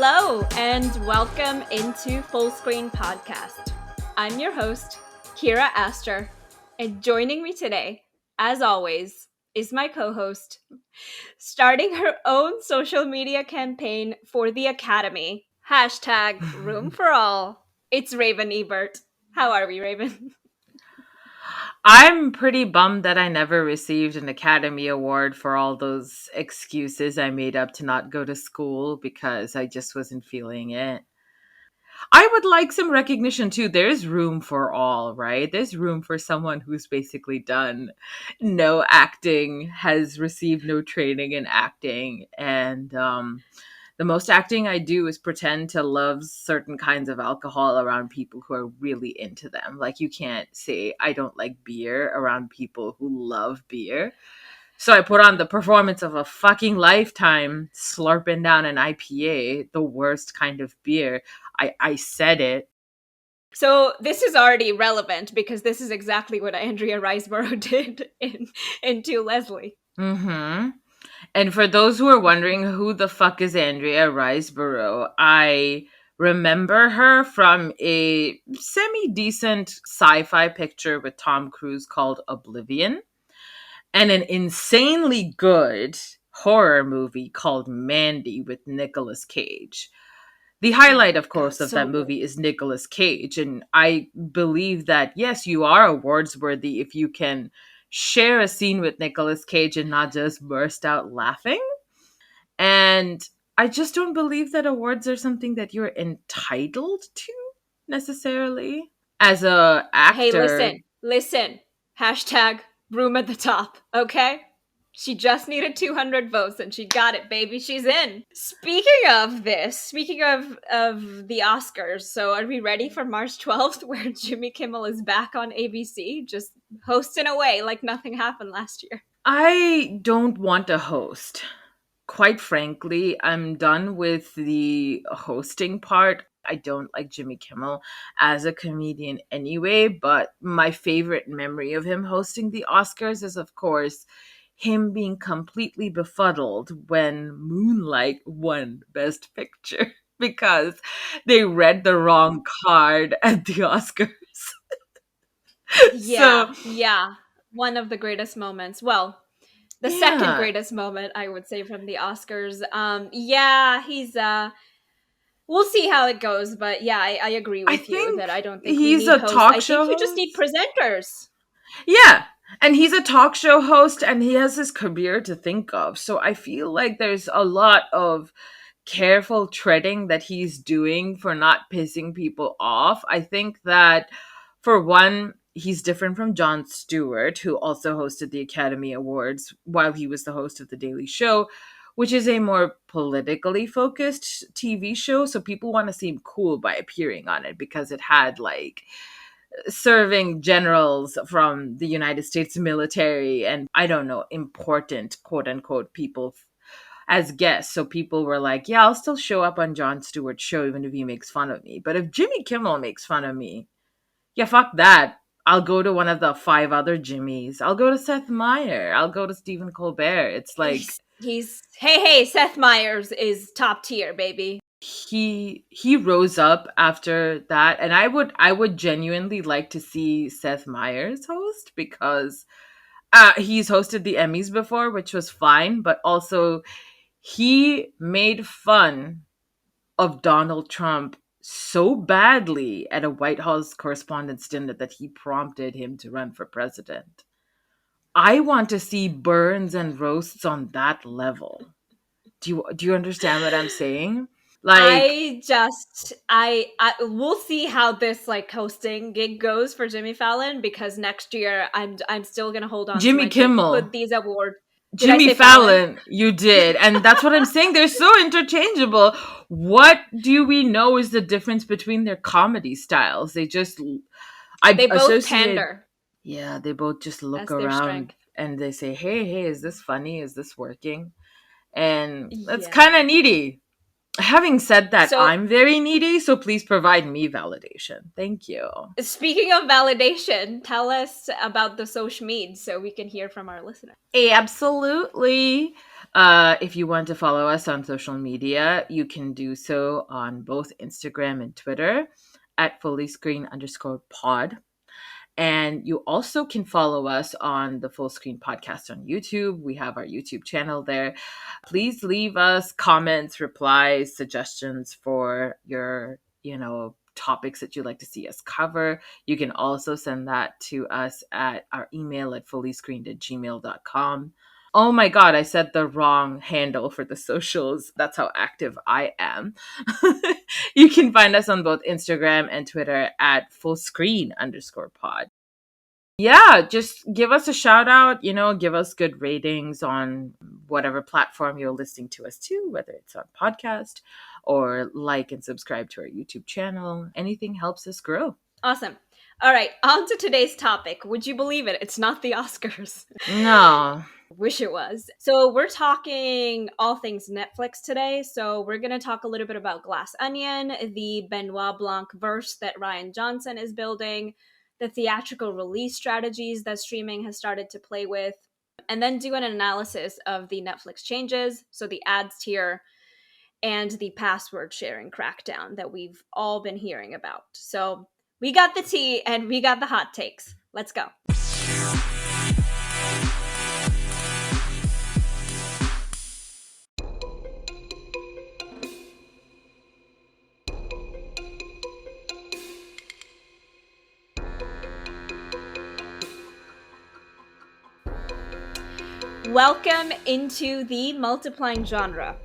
Hello, and welcome into Full Screen Podcast. I'm your host, Kira Aster, and joining me today, as always, is my co-host, starting her own social media campaign for the Academy. #Room for All. It's Raven Ebert. How are we, Raven? I'm pretty bummed that I never received an Academy Award for all those excuses I made up to not go to school because I just wasn't feeling it. I would like some recognition too. There's room for all, right? There's room for someone who's basically done no acting, has received no training in acting, and the most acting I do is pretend to love certain kinds of alcohol around people who are really into them. Like, you can't say I don't like beer around people who love beer. So I put on the performance of a fucking lifetime slurping down an IPA, the worst kind of beer. I said it. So this is already relevant because this is exactly what Andrea Riseborough did in To Leslie. Mm-hmm. And for those who are wondering who the fuck is Andrea Riseborough, I remember her from a semi-decent sci-fi picture with Tom Cruise called Oblivion, and an insanely good horror movie called Mandy with Nicolas Cage. The highlight, of course, of that movie is Nicolas Cage, and I believe that, yes, you are awards worthy if you can share a scene with Nicolas Cage and not just burst out laughing. And I just don't believe that awards are something that you're entitled to necessarily as a actor. Hey, listen. #room at the top, okay? She just needed 200 votes and she got it, baby. She's in. Speaking of the Oscars, so are we ready for March 12th where Jimmy Kimmel is back on ABC just hosting away like nothing happened last year? I don't want to host. Quite frankly, I'm done with the hosting part. I don't like Jimmy Kimmel as a comedian anyway, but my favorite memory of him hosting the Oscars is, of course, him being completely befuddled when Moonlight won Best Picture because they read the wrong card at the Oscars. Yeah. One of the greatest moments. Well, the second greatest moment, I would say, from the Oscars. He's we'll see how it goes, but yeah, I agree with you that I don't think we need hosts. I think you just need presenters. Yeah. And he's a talk show host and he has his career to think of. So I feel like there's a lot of careful treading that he's doing for not pissing people off. I think that, for one, he's different from Jon Stewart, who also hosted the Academy Awards while he was the host of The Daily Show, which is a more politically focused TV show. So people want to seem cool by appearing on it because it had like serving generals from the United States military and, I don't know, important quote unquote people as guests. So people were like, yeah, I'll still show up on Jon Stewart's show even if he makes fun of me. But if Jimmy Kimmel makes fun of me, yeah, fuck that. I'll go to one of the 5 other Jimmys. I'll go to Seth Meyers. I'll go to Stephen Colbert. It's like he's hey, Seth Meyers is top tier, baby. He rose up after that, and I would genuinely like to see Seth Meyers host because he's hosted the Emmys before, which was fine, but also he made fun of Donald Trump so badly at a White House Correspondents' Dinner that he prompted him to run for president. I want to see burns and roasts on that level. Do you understand what I'm saying? Like, I we'll see how this like hosting gig goes for Jimmy Fallon, because next year I'm still gonna hold on Jimmy to my Kimmel. put these awards. Jimmy Fallon, you did. And that's what I'm saying. They're so interchangeable. What do we know is the difference between their comedy styles? They both pander. Yeah, they both just look around and they say, hey, is this funny? Is this working? And that's kind of needy. Having said that, I'm very needy, so please provide me validation. Thank you. Speaking of validation, tell us about the social media so we can hear from our listeners. Absolutely. If you want to follow us on social media, you can do so on both Instagram and Twitter at fullyscreen_pod. And you also can follow us on the Full Screen Podcast on YouTube. We have our YouTube channel there. Please leave us comments, replies, suggestions for your, topics that you'd like to see us cover. You can also send that to us at our email at fullyscreened@gmail.com. Oh my God, I said the wrong handle for the socials. That's how active I am. You can find us on both Instagram and Twitter at fullscreen_pod. Yeah, just give us a shout out, give us good ratings on whatever platform you're listening to us to, whether it's on podcast or like and subscribe to our YouTube channel. Anything helps us grow. Awesome. All right, on to today's topic. Would you believe it? It's not the Oscars. No. Wish it was. So we're talking all things Netflix today. So we're going to talk a little bit about Glass Onion, the Benoit Blanc verse that Rian Johnson is building, the theatrical release strategies that streaming has started to play with, and then do an analysis of the Netflix changes, so the ads tier, and the password sharing crackdown that we've all been hearing about. So we got the tea and we got the hot takes. Let's go. Welcome into the multiplying genre.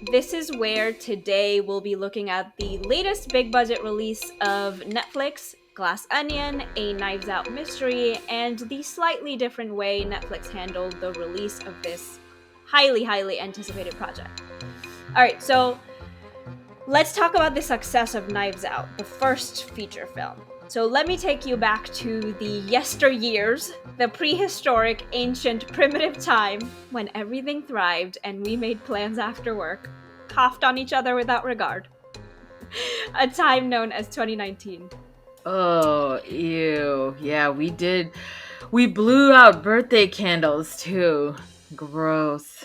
This is where today we'll be looking at the latest big budget release of Netflix, Glass Onion, a Knives Out mystery, and the slightly different way Netflix handled the release of this highly, highly anticipated project. All right, so let's talk about the success of Knives Out, the first feature film. So let me take you back to the yesteryears, the prehistoric, ancient, primitive time when everything thrived and we made plans after work, coughed on each other without regard. A time known as 2019. Oh, ew. Yeah, we did. We blew out birthday candles too. Gross.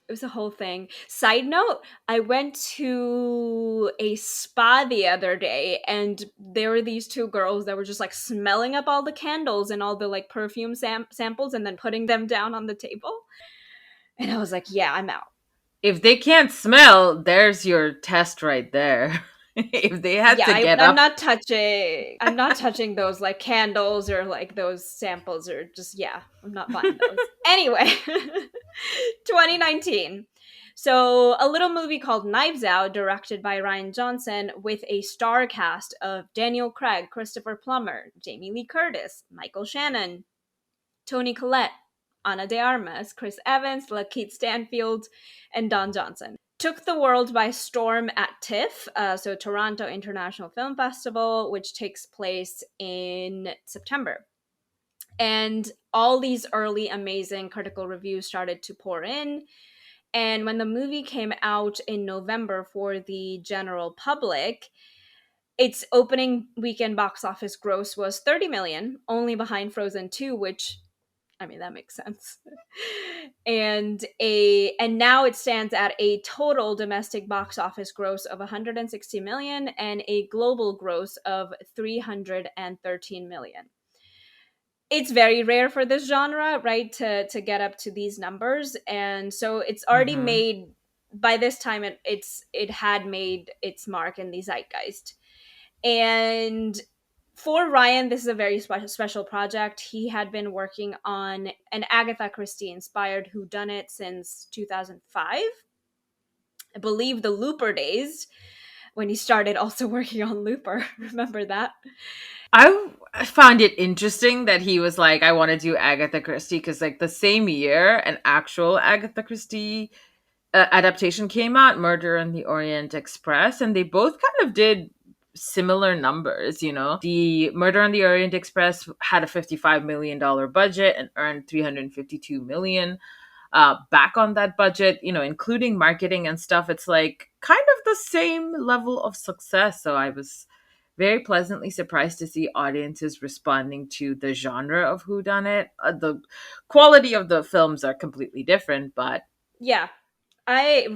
It was a whole thing. Side note, I went to a spa the other day and there were these two girls that were just like smelling up all the candles and all the like perfume samples and then putting them down on the table. And I was like, yeah, I'm out. If they can't smell, there's your test right there. If they had to get I'm up. I'm not touching those like candles or like those samples or just, I'm not buying those. Anyway, 2019. So a little movie called Knives Out, directed by Rian Johnson, with a star cast of Daniel Craig, Christopher Plummer, Jamie Lee Curtis, Michael Shannon, Toni Collette, Ana de Armas, Chris Evans, Lakeith Stanfield, and Don Johnson. Took the world by storm at TIFF, so Toronto International Film Festival, which takes place in September. And all these early amazing critical reviews started to pour in. And when the movie came out in November for the general public, its opening weekend box office gross was $30 million, only behind Frozen 2, which, I mean, that makes sense. And now it stands at a total domestic box office gross of $160 million and a global gross of $313 million. It's very rare for this genre, right, to get up to these numbers, and so it's already made, by this time it had made its mark in the zeitgeist. And for Rian, this is a very special project. He had been working on an Agatha Christie inspired whodunit since 2005. I believe the Looper days, when he started also working on Looper. Remember that? I found it interesting that he was like, I want to do Agatha Christie, because like the same year an actual Agatha Christie adaptation came out, Murder on the Orient Express, and they both kind of did similar numbers. The Murder on the Orient Express had a $55 million budget and earned $352 million back on that budget, including marketing and stuff. It's like kind of the same level of success. So I was very pleasantly surprised to see audiences responding to the genre of whodunit. The quality of the films are completely different, but Yeah. I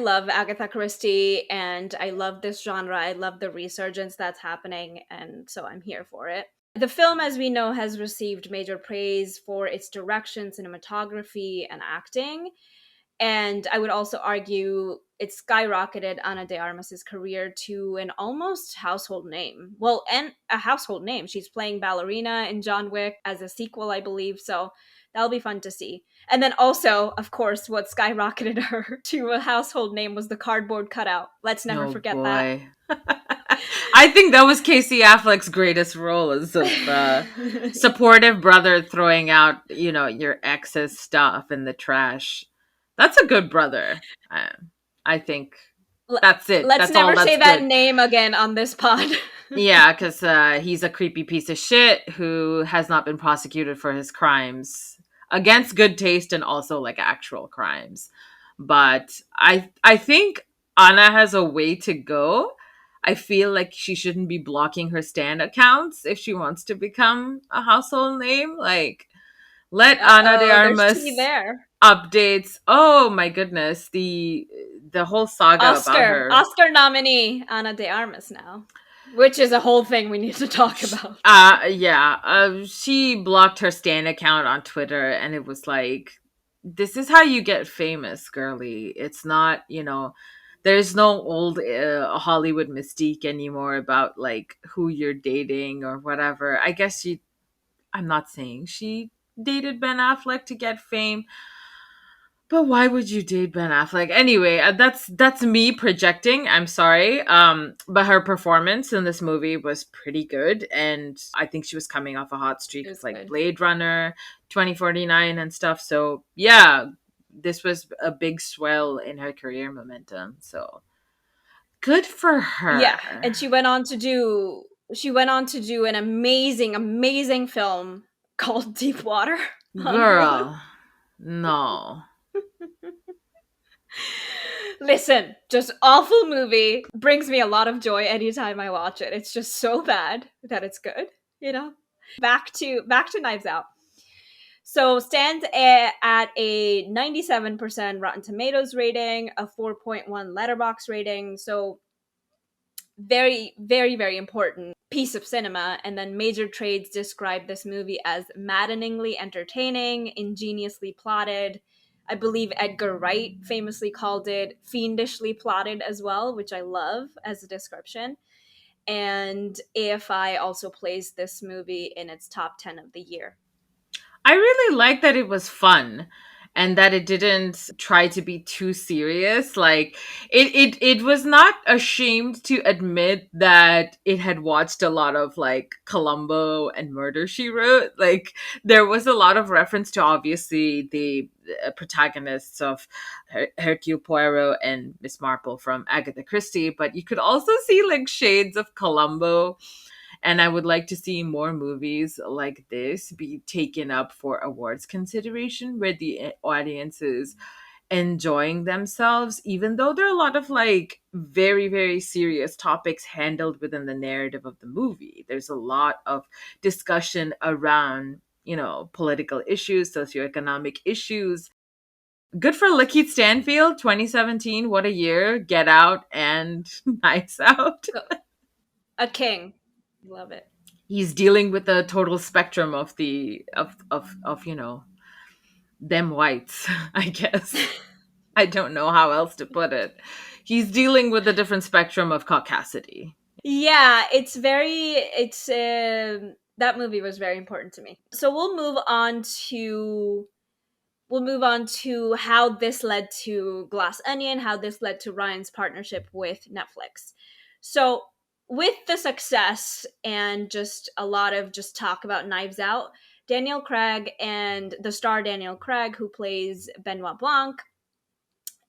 love Agatha Christie, and I love this genre. I love the resurgence that's happening, and so I'm here for it. The film, as we know, has received major praise for its direction, cinematography, and acting. And I would also argue it skyrocketed Ana de Armas's career to an almost household name. Well, and a household name. She's playing ballerina in John Wick as a sequel, I believe. So that'll be fun to see. And then also, of course, what skyrocketed her to a household name was the cardboard cutout. Let's never Oh forget that. boy. I think that was Casey Affleck's greatest role as of supportive brother throwing out, your ex's stuff in the trash. That's a good brother. I think that's it. Let's That's all never say that's that good. name again on this pod. Yeah, because he's a creepy piece of shit who has not been prosecuted for his crimes against good taste and also like actual crimes. But I think Anna has a way to go. I feel like she shouldn't be blocking her Stan accounts if she wants to become a household name. Like, let Ana de Uh-oh, there's tea Armas there. updates. Oh my goodness, the whole saga about her. Oscar nominee Ana de Armas now, which is a whole thing we need to talk about. Yeah. She blocked her Stan account on Twitter, and it was like, this is how you get famous, girly. It's not, there's no old Hollywood mystique anymore about like who you're dating or whatever. I guess I'm not saying she dated Ben Affleck to get fame, but why would you date Ben Affleck anyway? That's me projecting. I'm sorry. But her performance in this movie was pretty good, and I think she was coming off a hot It streak of was like good. Blade Runner, 2049, and stuff. So yeah, this was a big swell in her career momentum. So good for Yeah, her, and she went on to do an amazing, amazing film called Deep Water on Hulu. girl. No. Listen, just awful movie. Brings me a lot of joy anytime I watch it. It's just so bad that it's good, you know? Back to Knives Out. So stands at a 97% Rotten Tomatoes rating, a 4.1 letterbox rating. So very, very, very important piece of cinema. And then major trades describe this movie as maddeningly entertaining, ingeniously plotted. I believe Edgar Wright famously called it fiendishly plotted as well, which I love as a description. And AFI also placed this movie in its top 10 of the year. I really like that it was fun and that it didn't try to be too serious. Like it was not ashamed to admit that it had watched a lot of like Columbo and Murder She Wrote. Like there was a lot of reference to obviously the protagonists of Hercule Poirot and Miss Marple from Agatha Christie, but you could also see like shades of Columbo, and I would like to see more movies like this be taken up for awards consideration where the audience is enjoying themselves, even though there are a lot of like very, very serious topics handled within the narrative of the movie. There's a lot of discussion around, political issues, socioeconomic issues. Good for Lakeith Stanfield, 2017. What a year. Get Out and Nights Out. A king. Love it. He's dealing with the total spectrum of the of them whites, I guess. I don't know how else to put it. He's dealing with a different spectrum of caucasity. Yeah, it's that movie was very important to me. So we'll move on to how this led to Glass Onion, how this led to Ryan's partnership with Netflix. So, with the success and just a lot of just talk about Knives Out, Daniel Craig and the star Daniel Craig, who plays Benoit Blanc,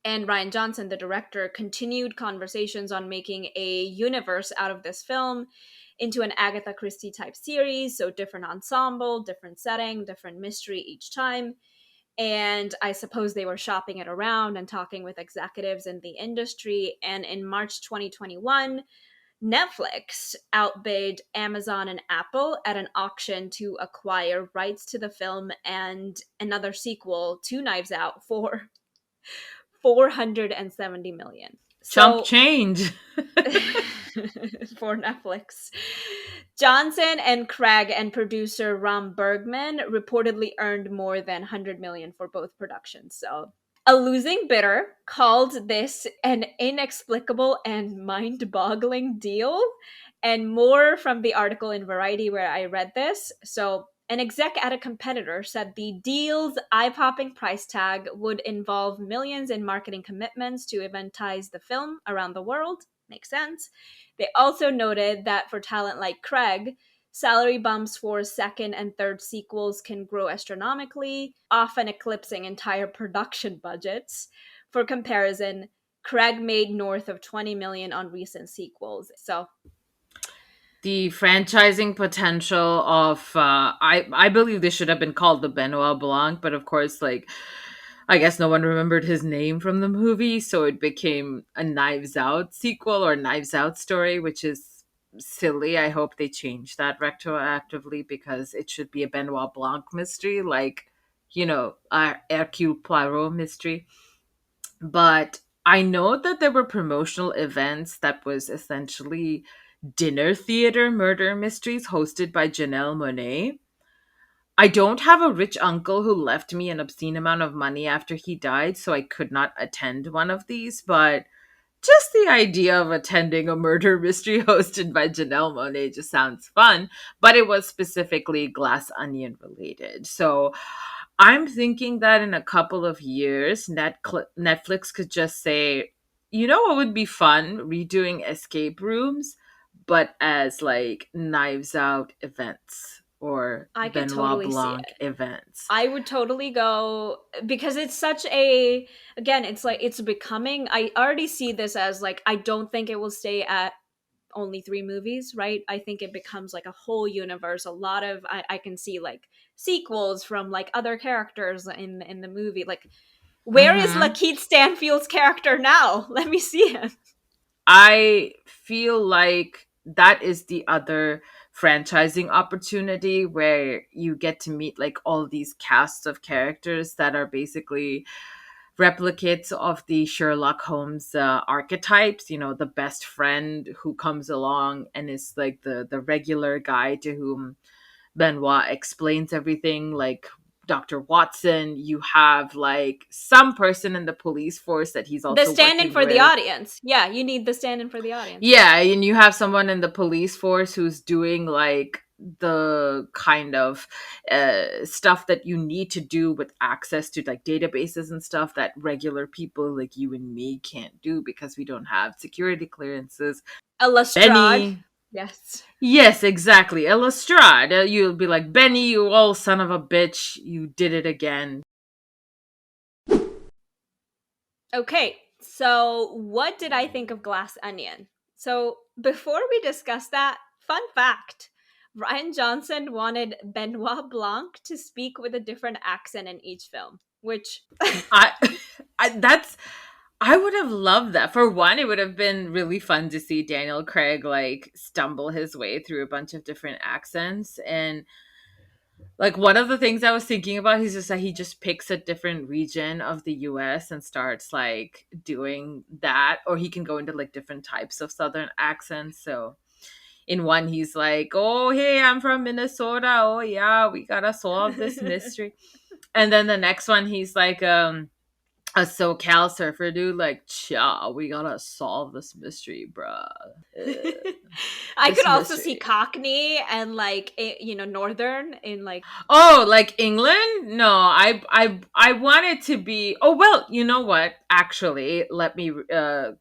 and Ryan Johnson, the director, continued conversations on making a universe out of this film into an Agatha Christie type series. So, different ensemble, different setting, different mystery each time. And I suppose they were shopping it around and talking with executives in the industry. And in March 2021, Netflix outbid Amazon and Apple at an auction to acquire rights to the film and another sequel to Knives Out for 470 million. Chump So change. for Netflix. Johnson and Craig and producer Ram Bergman reportedly earned more than 100 million for both productions. So a losing bidder called this an inexplicable and mind-boggling deal. And more from the article in Variety where I read this. So an exec at a competitor said the deal's eye-popping price tag would involve millions in marketing commitments to eventize the film around the world. Makes sense. They also noted that for talent like Craig, salary bumps for second and third sequels can grow astronomically, often eclipsing entire production budgets. For comparison, Craig made north of 20 million on recent sequels. So The franchising potential of I believe they should have been called the Benoit Blanc, but of course, like, I guess no one remembered his name from the movie, so it became a Knives Out sequel or Knives Out story, which is silly. I hope they change that retroactively because it should be a Benoit Blanc mystery, like, Hercule Poirot mystery. But I know that there were promotional events that was essentially dinner theater murder mysteries hosted by Janelle Monáe. I don't have a rich uncle who left me an obscene amount of money after he died, so I could not attend one of these, but just the idea of attending a murder mystery hosted by Janelle Monáe just sounds fun, but it was specifically Glass Onion related. So I'm thinking that in a couple of years, Netflix could just say, you know what would be fun? Redoing escape rooms, but as like Knives Out events or I could Benoit totally see Blanc it. events. I would totally go because it's such a, again, it's like it's becoming, I already see this as like, I don't think it will stay at only three movies, right? I think it becomes like a whole universe. A lot of I can see like sequels from like other characters in the movie. Like, where is Mm-hmm. Lakeith Stanfield's character now? Let me see him. I feel like that is the other franchising opportunity where you get to meet like all these casts of characters that are basically replicates of the Sherlock Holmes archetypes, the best friend who comes along and is like the regular guy to whom Benoit explains everything, like Dr. Watson. You have like some person in the police force that he's The also stand-in working for the with. audience. Yeah, you need the stand-in for the audience. Yeah, and you have someone in the police force who's doing like the kind of stuff that you need to do with access to like databases and stuff that regular people like you and me can't do because we don't have security clearances. A Lestrade. Benny. Yes. Yes, exactly. A Lestrade. You'll be like, Benny, you old son of a bitch. You did it again. Okay, so what did I think of Glass Onion? So before we discuss that, fun fact. Ryan Johnson wanted Benoit Blanc to speak with a different accent in each film, which I, I would have loved that. For one, it would have been really fun to see Daniel Craig like stumble his way through a bunch of different accents. And like one of the things I was thinking about is just that he just picks a different region of the US and starts like doing that. Or he can go into like different types of southern accents. So in one he's like, oh hey, I'm from Minnesota. Oh yeah, we gotta solve this mystery. And then the next one he's like, a SoCal surfer dude, like, cha, we gotta solve this mystery, bruh. I This could also see mystery. Cockney and like Northern in like Oh, like England? No, I want it to be. Oh well, you know what? Actually, let me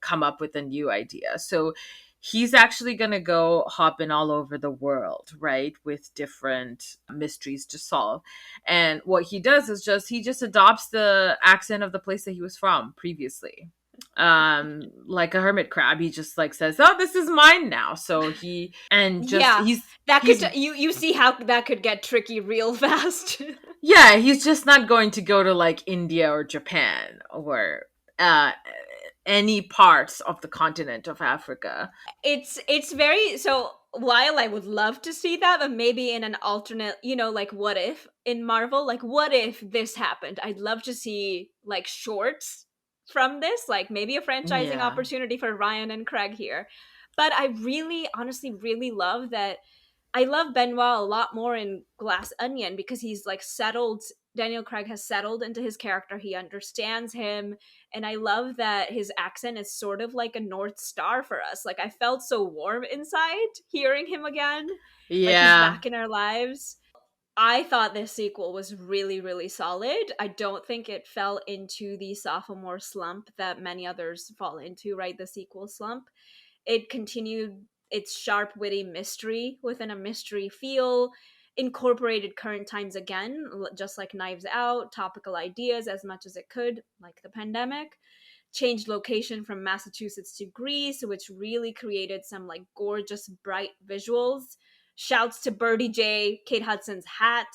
come up with a new idea. So he's actually gonna go hopping all over the world, right, with different mysteries to solve. And what he does is he just adopts the accent of the place that he was from previously. Like a hermit crab, he just like says, "Oh, this is mine now." So he and just yeah, that could he's you see how that could get tricky real fast. yeah, he's just not going to go to like India or Japan or uh any parts of the continent of Africa. It's very, so while I would love to see that, but maybe in an alternate, like what if in Marvel, like what if this happened? I'd love to see like shorts from this, like maybe a franchising Yeah. opportunity for Ryan and Craig here. But I really, honestly, really love that. I love Benoit a lot more in Glass Onion because he's like settled. Daniel Craig has settled into his character. He understands him. And I love that his accent is sort of like a North Star for us. Like, I felt so warm inside hearing him again. Like, he's Yeah. back in our lives. I thought this sequel was really, really solid. I don't think it fell into the sophomore slump that many others fall into, right? The sequel slump. It continued its sharp, witty mystery within a mystery feel, incorporated current times again, just like Knives Out, topical ideas as much as it could, like the pandemic. Changed location from Massachusetts to Greece, which really created some like gorgeous, bright visuals. Shouts to Birdie J, Kate Hudson's hat,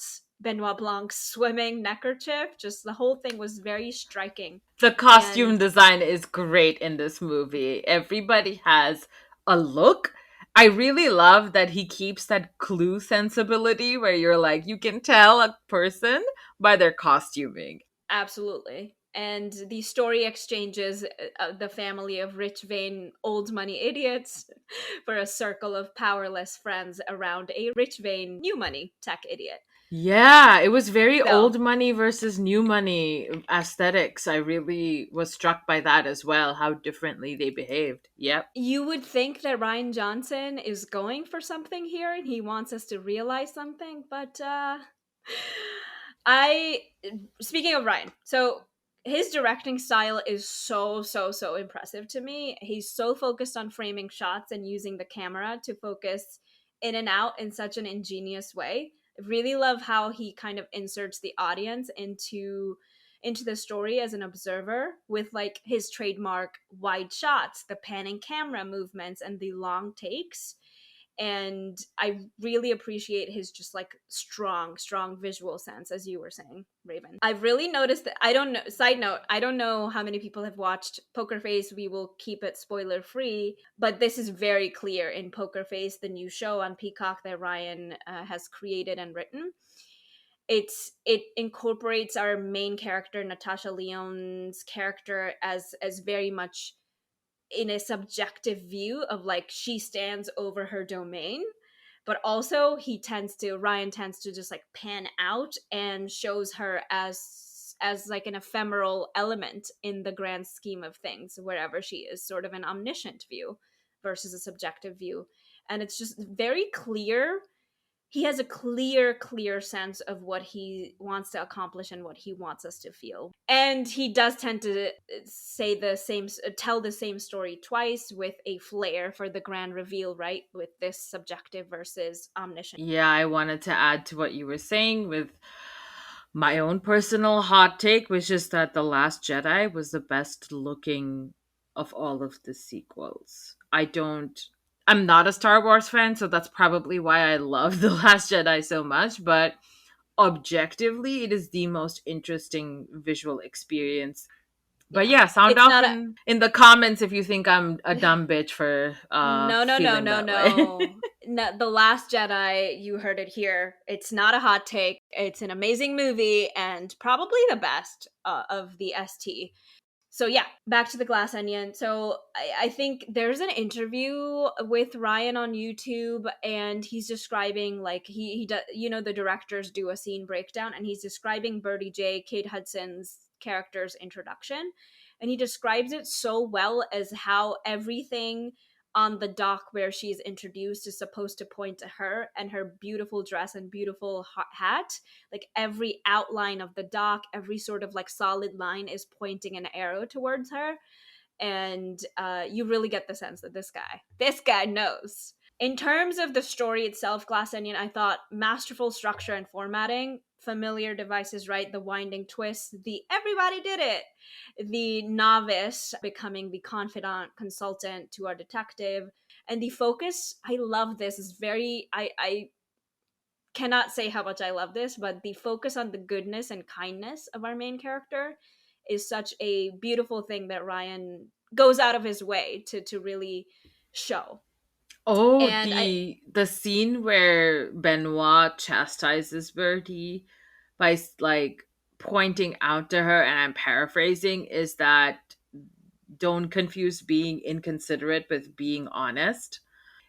Benoit Blanc's swimming neckerchief. Just the whole thing was very striking. The costume And design is great in this movie. Everybody has a look. I really love that he keeps that clue sensibility where you're like, you can tell a person by their costuming. absolutely. And the story exchanges the family of rich, vain, old money idiots for a circle of powerless friends around a rich, vain, new money tech idiot. Yeah, it was very So old money versus new money aesthetics. I really was struck by that as well, how differently they behaved. Yep. you would think that Ryan Johnson is going for something here and he wants us to realize something, but I speaking of Ryan, so his directing style is so impressive to me. He's so focused on framing shots and using the camera to focus in and out in such an ingenious way. I really love how he kind of inserts the audience into the story as an observer with like his trademark wide shots, the panning camera movements and the long takes. And I really appreciate his just like strong visual sense, as you were saying, Raven. I've really noticed that. I don't know, side note, I don't know how many people have watched Poker Face. We will keep it spoiler free, but this is very clear in Poker Face, the new show on Peacock that Ryan has created and written. It incorporates our main character Natasha Lyonne's character as very much in a subjective view of like she stands over her domain, but also Ryan tends to just like pan out and shows her as like an ephemeral element in the grand scheme of things wherever she is, sort of an omniscient view versus a subjective view. And it's just very clear. He has a clear sense of what he wants to accomplish and what he wants us to feel, and he does tend to tell the same story twice with a flair for the grand reveal, right, with this subjective versus omniscient. Yeah, I wanted to add to what you were saying with my own personal hot take, which is that The Last Jedi was the best looking of all of the sequels. I'm not a Star Wars fan, so that's probably why I love The Last Jedi so much, but objectively, it is the most interesting visual experience. But Yeah, yeah, sound it's off not a in the comments if you think I'm a dumb bitch for feeling that way. no, The Last Jedi, you heard it here. It's not a hot take. It's an amazing movie and probably the best of the ST. So yeah, back to the Glass Onion. So I think there's an interview with Ryan on YouTube, and he's describing like he does. You know, the directors do a scene breakdown, and he's describing Birdie J, Kate Hudson's character's introduction, and he describes it so well as how everything on the dock where she's introduced is supposed to point to her and her beautiful dress and beautiful hat. Like every outline of the dock, every sort of like solid line is pointing an arrow towards her. And you really get the sense that this guy knows. In terms of the story itself, Glass Onion, I thought masterful structure and formatting, familiar devices, right? The winding twists, the everybody did it, the novice becoming the confidant consultant to our detective, and the focus. I love this. Is very. I cannot say how much I love this, but the focus on the goodness and kindness of our main character is such a beautiful thing that Ryan goes out of his way to really show. Oh, And I the scene where Benoit chastises Bertie by like pointing out to her, and I'm paraphrasing, is that don't confuse being inconsiderate with being honest.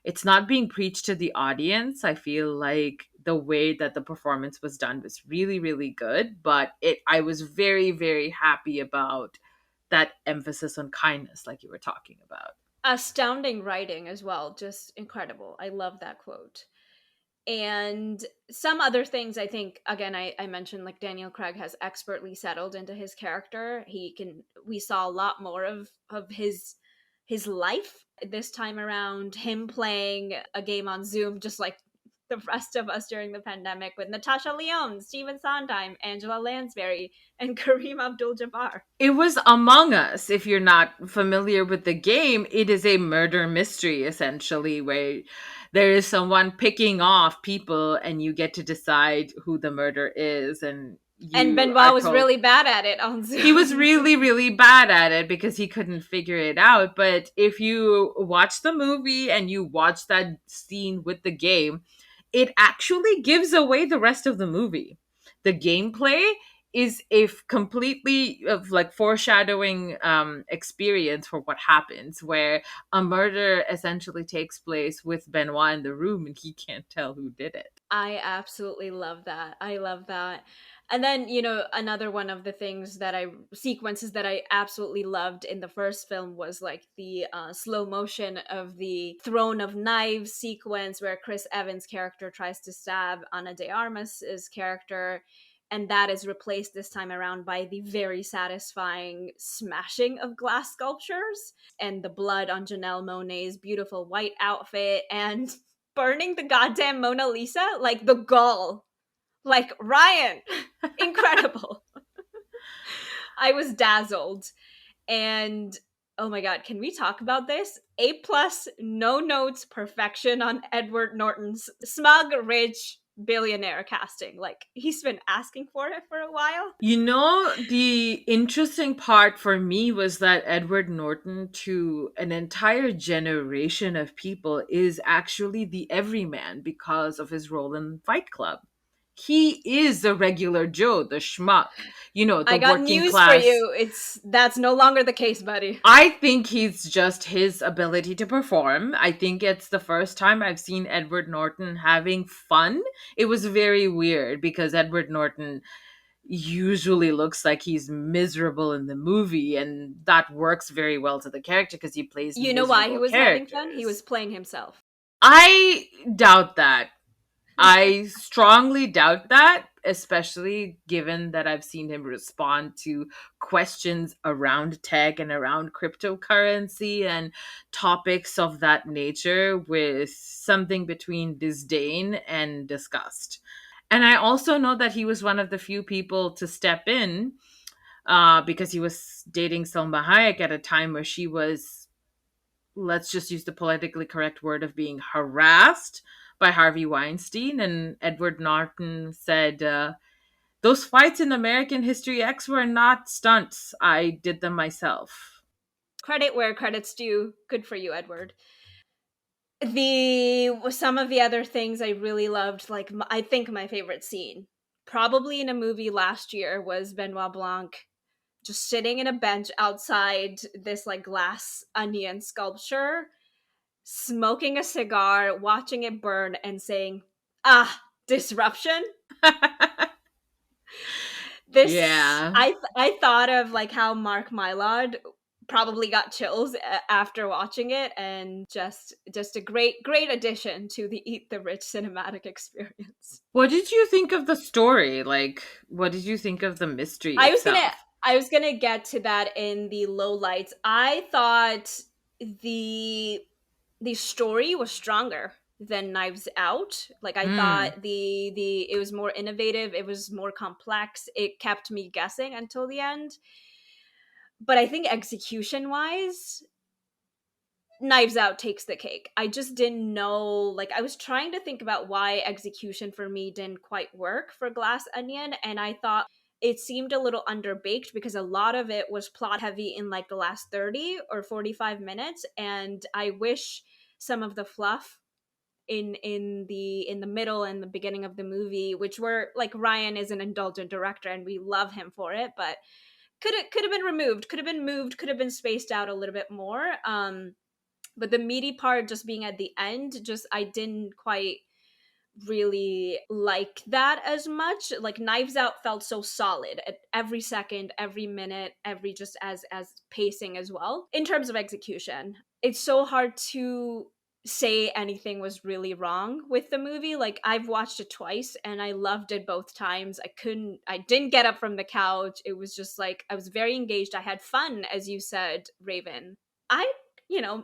It's not being preached to the audience. I feel like the way that the performance was done was really, really good, but it I was very, very happy about that emphasis on kindness, like you were talking about. Astounding writing as well, just incredible. I love that quote. And some other things, I think, again, I mentioned, like, Daniel Craig has expertly settled into his character. We saw a lot more of his life this time around, him playing a game on Zoom just like the rest of us during the pandemic, with Natasha Lyonne, Stephen Sondheim, Angela Lansbury, and Kareem Abdul-Jabbar. It was Among Us. If you're not familiar with the game, it is a murder mystery essentially, where there is someone picking off people and you get to decide who the murder is, and And you are Benoit was told. really bad at it on He was Zoom. really, really bad at it because he couldn't figure it out. But if you watch the movie and you watch that scene with the game, it actually gives away the rest of the movie. The gameplay is a completely of like foreshadowing experience for what happens, where a murder essentially takes place with Benoit in the room and he can't tell who did it. I absolutely love that. I love that. And then, another one of the sequences that I absolutely loved in the first film was like the slow motion of the Throne of Knives sequence, where Chris Evans' character tries to stab Ana de Armas's character. And that is replaced this time around by the very satisfying smashing of glass sculptures and the blood on Janelle Monáe's beautiful white outfit, and burning the goddamn Mona Lisa, like the gall. Like, Ryan, incredible. I was dazzled. And oh my god, can we talk about this? A plus, no notes, perfection on Edward Norton's smug, rich billionaire casting. Like, he's been asking for it for a while. You know, the interesting part for me was that Edward Norton, to an entire generation of people, is actually the everyman because of his role in Fight Club. He is the regular Joe, the schmuck, the I got working news for class. you. That's no longer the case, buddy. I think he's just his ability to perform. I think it's the first time I've seen Edward Norton having fun. It was very weird because Edward Norton usually looks like he's miserable in the movie, and that works very well to the character because he plays You know why he miserable was having fun? He was characters. playing himself. I doubt that. I strongly doubt that, especially given that I've seen him respond to questions around tech and around cryptocurrency and topics of that nature with something between disdain and disgust. And I also know that he was one of the few people to step in because he was dating Selma Hayek at a time where she was, let's just use the politically correct word of being harassed by Harvey Weinstein. And Edward Norton said, those fights in American History X were not stunts. I did them myself. Credit where credit's due. Good for you, Edward. The Some of the other things I really loved, like, I think my favorite scene, probably in a movie last year, was Benoit Blanc just sitting in a bench outside this like glass onion sculpture, smoking a cigar, watching it burn, and saying, "Ah, disruption." This Yeah. I thought of like how Mark Mylod probably got chills after watching it, and just a great addition to the Eat the Rich cinematic experience. What did you think of the story? Like, what did you think of the mystery I was gonna itself? I was gonna get to that in the low lights. I thought the the story was stronger than Knives Out. Like, I Hmm. thought the it was more innovative, it was more complex. It kept me guessing until the end. But I think execution wise, Knives Out takes the cake. I just didn't know, like, I was trying to think about why execution for me didn't quite work for Glass Onion, and I thought it seemed a little underbaked because a lot of it was plot heavy in like the last 30 or 45 minutes, and I wish some of the fluff in the middle and the beginning of the movie, which were like, Ryan is an indulgent director and we love him for it, but could have been removed, could have been moved, could have been spaced out a little bit more. But the meaty part just being at the end, just I didn't quite really like that as much. Like Knives Out felt so solid at every second, every minute, every just as pacing as well. In terms of execution, it's so hard to say anything was really wrong with the movie. Like I've watched it twice and I loved it both times. I didn't get up from the couch. It was just like I was very engaged. I had fun, as you said, Raven. I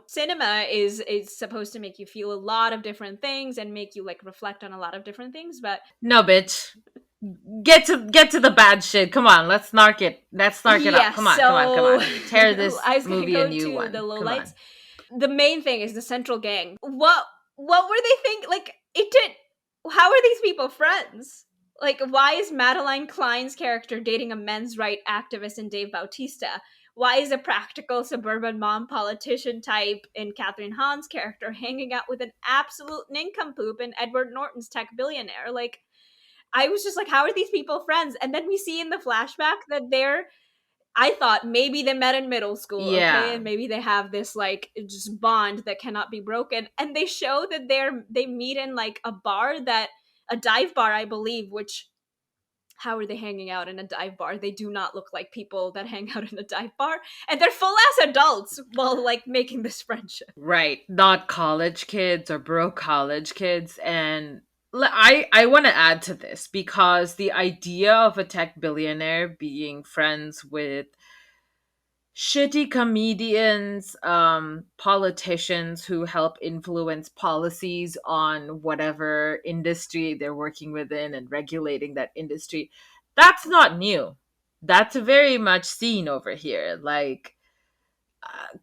cinema is supposed to make you feel a lot of different things and make you like reflect on a lot of different things, but No, bitch. Get to the bad shit. Come on, let's narc it up. yeah, Come on, come on, come so on. Tear this I was gonna movie a go new to the one. Come lowlights. on. The main thing is the central gang. What were they thinking? Like it did. How are these people friends? Like, why is Madeline Klein's character dating a men's rights activist in Dave Bautista? Why is a practical suburban mom politician type in Catherine Hahn's character hanging out with an absolute nincompoop in Edward Norton's tech billionaire? Like, I was just like, how are these people friends? And then we see in the flashback that I thought maybe they met in middle school, okay, Yeah. and maybe they have this like just bond that cannot be broken. And they show that they meet in like a dive bar, I believe. Which, how are they hanging out in a dive bar? They do not look like people that hang out in a dive bar, and they're full ass adults while like making this friendship. Right. Not college kids or broke college kids. And I want to add to this because the idea of a tech billionaire being friends with shitty comedians, politicians who help influence policies on whatever industry they're working within and regulating that industry, that's not new. That's very much seen over here. Like,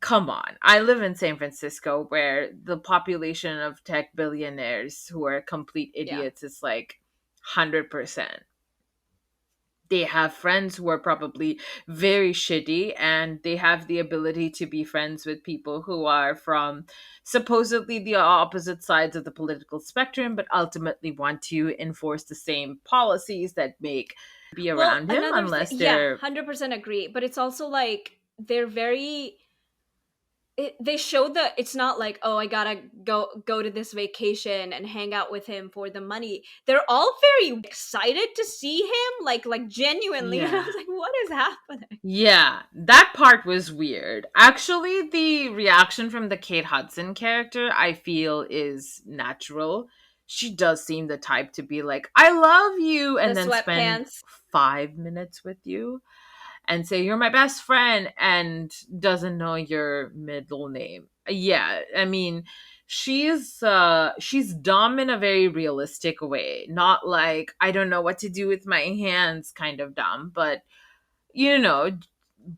come on. I live in San Francisco where the population of tech billionaires who are complete Yeah. idiots is like 100%. They have friends who are probably very shitty, and they have the ability to be friends with people who are from supposedly the opposite sides of the political spectrum, but ultimately want to enforce the same policies that make be Well, around him another thing, unless yeah, they're 100% agree. But it's also like they're very they show that it's not like, oh, I gotta go to this vacation and hang out with him for the money. They're all very excited to see him, like genuinely. And I yeah. was like, what is happening? Yeah, that part was weird. Actually, the reaction from the Kate Hudson character, I feel, is natural. She does seem the type to be like, I love you, The and then spend sweatpants. 5 minutes with you and say, you're my best friend, and doesn't know your middle name. Yeah, I mean, she's dumb in a very realistic way. Not like, I don't know what to do with my hands kind of dumb, but you know,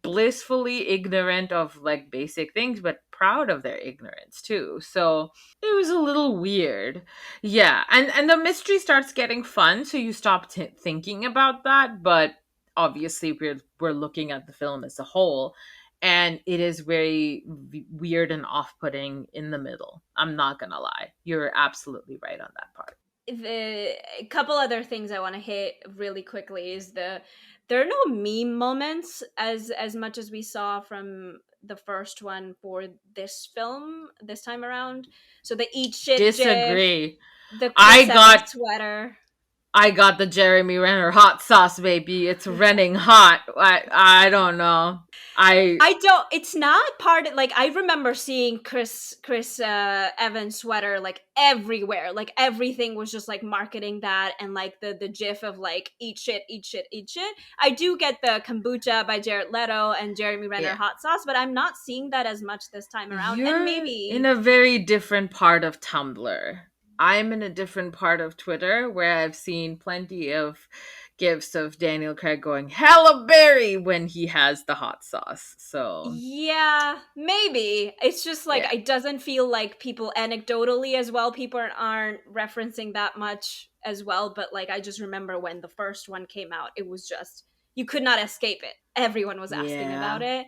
blissfully ignorant of like basic things, but proud of their ignorance too. So it was a little weird. Yeah, and the mystery starts getting fun, so you stop thinking about that. But obviously, we're looking at the film as a whole, and it is very weird and off-putting in the middle. I'm not gonna lie, you're absolutely right on that part. The a couple other things I want to hit really quickly is there are no meme moments as much as we saw from the first one for this film this time around. So the eat shit gif, Disagree. the I Chris Evans got sweater. I got the Jeremy Renner hot sauce, baby. It's running hot. I don't know. I I don't. It's not part of like I remember seeing Chris Evans sweater like everywhere. Like everything was just like marketing that, and like the gif of like eat shit, eat shit, eat shit. I do get the kombucha by Jared Leto and Jeremy Renner yeah. hot sauce, but I'm not seeing that as much this time around. And You're in maybe a very different part of Tumblr. I'm in a different part of Twitter where I've seen plenty of gifs of Daniel Craig going hella berry when he has the hot sauce. So yeah, maybe. It's just like yeah. it doesn't feel like people anecdotally as well. People aren't referencing that much as well. But like I just remember when the first one came out, it was just you could not escape it. Everyone was asking about Yeah. it.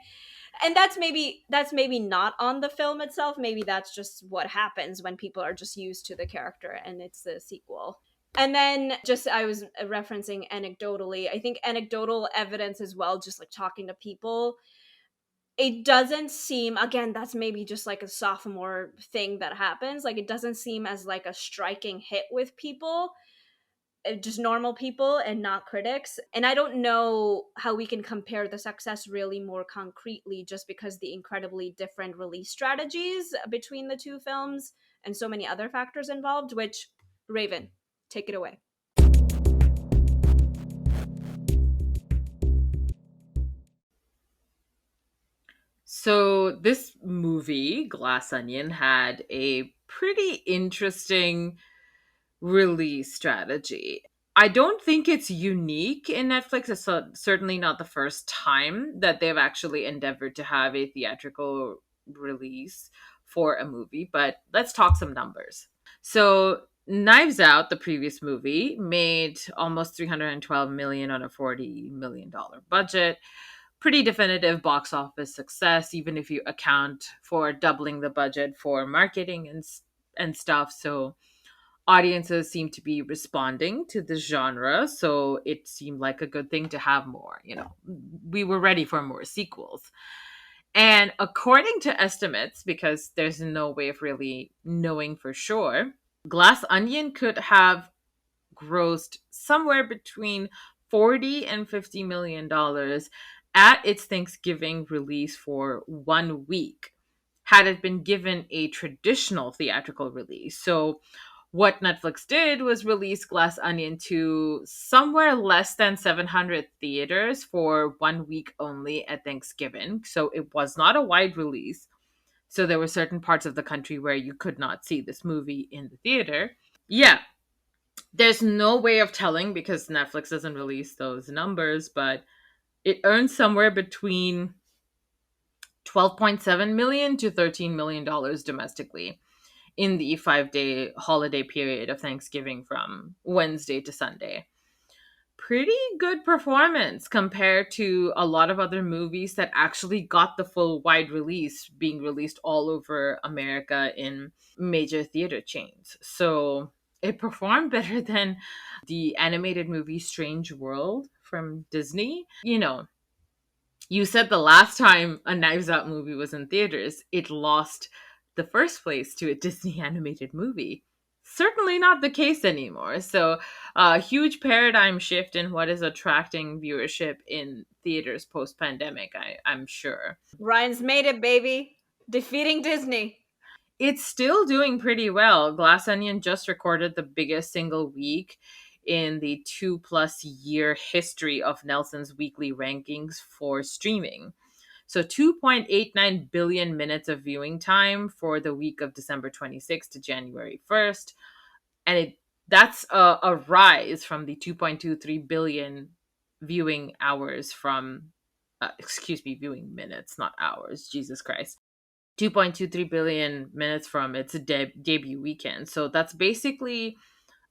And that's maybe not on the film itself. Maybe that's just what happens when people are just used to the character and it's the sequel. And then just I was referencing anecdotally, I think anecdotal evidence as well, just like talking to people, it doesn't seem, again, that's maybe just like a sophomore thing that happens, like it doesn't seem as like a striking hit with people, just normal people and not critics. And I don't know how we can compare the success really more concretely, just because the incredibly different release strategies between the two films and so many other factors involved. Which, Raven, take it away. So this movie, Glass Onion, had a pretty interesting release strategy. I don't think it's unique in Netflix. It's certainly not the first time that they've actually endeavored to have a theatrical release for a movie, but let's talk some numbers. So, Knives Out, the previous movie, made almost 312 million on a $40 million budget. Pretty definitive box office success, even if you account for doubling the budget for marketing and stuff. So audiences seem to be responding to this genre, so it seemed like a good thing to have more. We were ready for more sequels. And according to estimates, because there's no way of really knowing for sure, Glass Onion could have grossed somewhere between 40 and 50 million dollars at its Thanksgiving release for 1 week, had it been given a traditional theatrical release. So what Netflix did was release Glass Onion to somewhere less than 700 theaters for 1 week only at Thanksgiving. So it was not a wide release. So there were certain parts of the country where you could not see this movie in the theater. Yeah, there's no way of telling because Netflix doesn't release those numbers, but it earned somewhere between 12.7 million to 13 million dollars domestically in the 5-day holiday period of Thanksgiving from Wednesday to Sunday. Pretty good performance compared to a lot of other movies that actually got the full wide release, being released all over America in major theater chains. So it performed better than the animated movie Strange World from Disney. You said the last time a Knives Out movie was in theaters, it lost the first place to a Disney animated movie. Certainly not the case anymore. So, a huge paradigm shift in what is attracting viewership in theaters post pandemic, I'm sure. Ryan's made it, baby. Defeating Disney. It's still doing pretty well. Glass Onion just recorded the biggest single week in the 2+ year history of Nelson's weekly rankings for streaming. So 2.89 billion minutes of viewing time for the week of December 26th to January 1st. And that's a rise from the 2.23 billion viewing hours from, viewing minutes, not hours. Jesus Christ. 2.23 billion minutes from its debut weekend. So that's basically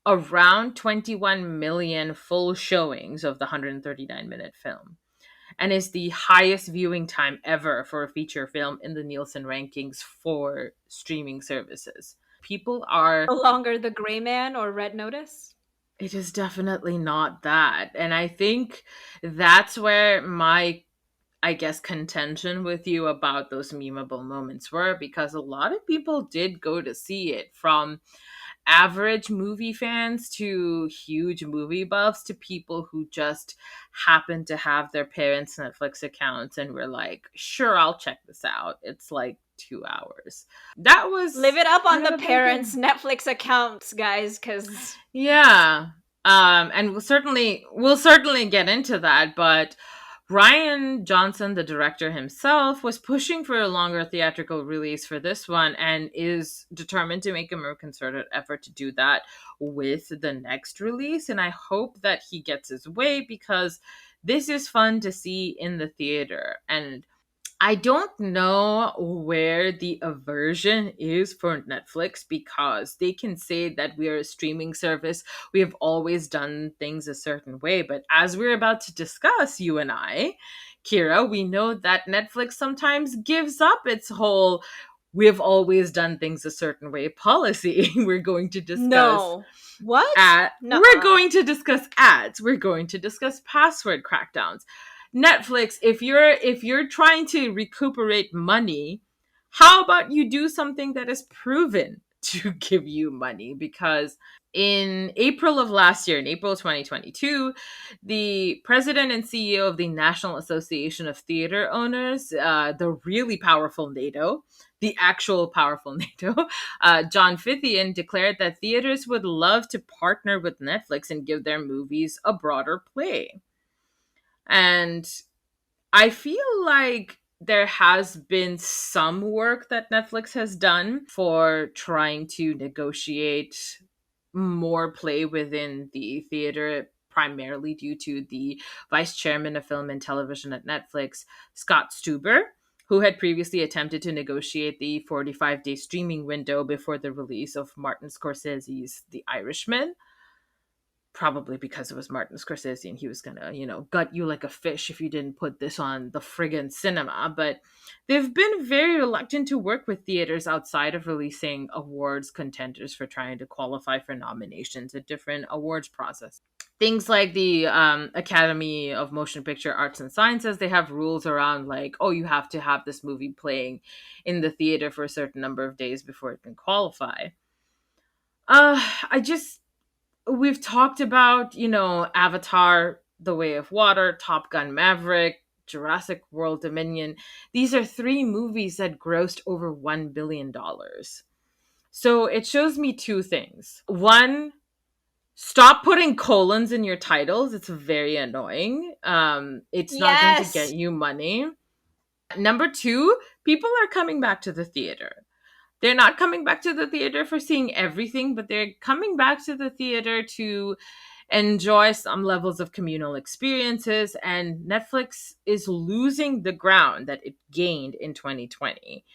around 21 million full showings of the 139-minute film, and is the highest viewing time ever for a feature film in the Nielsen rankings for streaming services. People are. No longer the Gray Man or Red Notice. It is definitely not that. And I think that's where my, I guess, contention with you about those memeable moments were, because a lot of people did go to see it, from average movie fans to huge movie buffs to people who just happen to have their parents' Netflix accounts and were like, sure, I'll check this out. It's like 2 hours. That was Live it up on the parents' Netflix accounts, guys, because yeah. And we'll certainly get into that, but Rian Johnson, the director himself, was pushing for a longer theatrical release for this one and is determined to make a more concerted effort to do that with the next release. And I hope that he gets his way, because this is fun to see in the theater. And I don't know where the aversion is for Netflix, because they can say that we are a streaming service. We have always done things a certain way. But as we're about to discuss, you and I, Kira, we know that Netflix sometimes gives up its whole we have always done things a certain way policy. We're going to discuss No. What? we're Nuh-uh. going to discuss ads. We're going to discuss password crackdowns. Netflix, if you're trying to recuperate money, how about you do something that is proven to give you money? Because in April of last year, in April 2022, the president and CEO of the National Association of Theater Owners, the really powerful NATO, the actual powerful NATO, John Fithian, declared that theaters would love to partner with Netflix and give their movies a broader play. And I feel like there has been some work that Netflix has done for trying to negotiate more play within the theater, primarily due to the vice chairman of film and television at Netflix, Scott Stuber, who had previously attempted to negotiate the 45-day streaming window before the release of Martin Scorsese's The Irishman. Probably because it was Martin Scorsese and he was gonna, gut you like a fish if you didn't put this on the friggin' cinema. But they've been very reluctant to work with theaters outside of releasing awards contenders for trying to qualify for nominations at different awards process. Things like the Academy of Motion Picture Arts and Sciences, they have rules around like, oh, you have to have this movie playing in the theater for a certain number of days before it can qualify. I just We've talked about, Avatar, The Way of Water, Top Gun Maverick, Jurassic World Dominion. These are three movies that grossed over $1 billion. So it shows me two things. One, stop putting colons in your titles. It's very annoying. It's not going to get Yes. you money. Number two, people are coming back to the theater. They're not coming back to the theater for seeing everything, but they're coming back to the theater to enjoy some levels of communal experiences. And Netflix is losing the ground that it gained in 2020.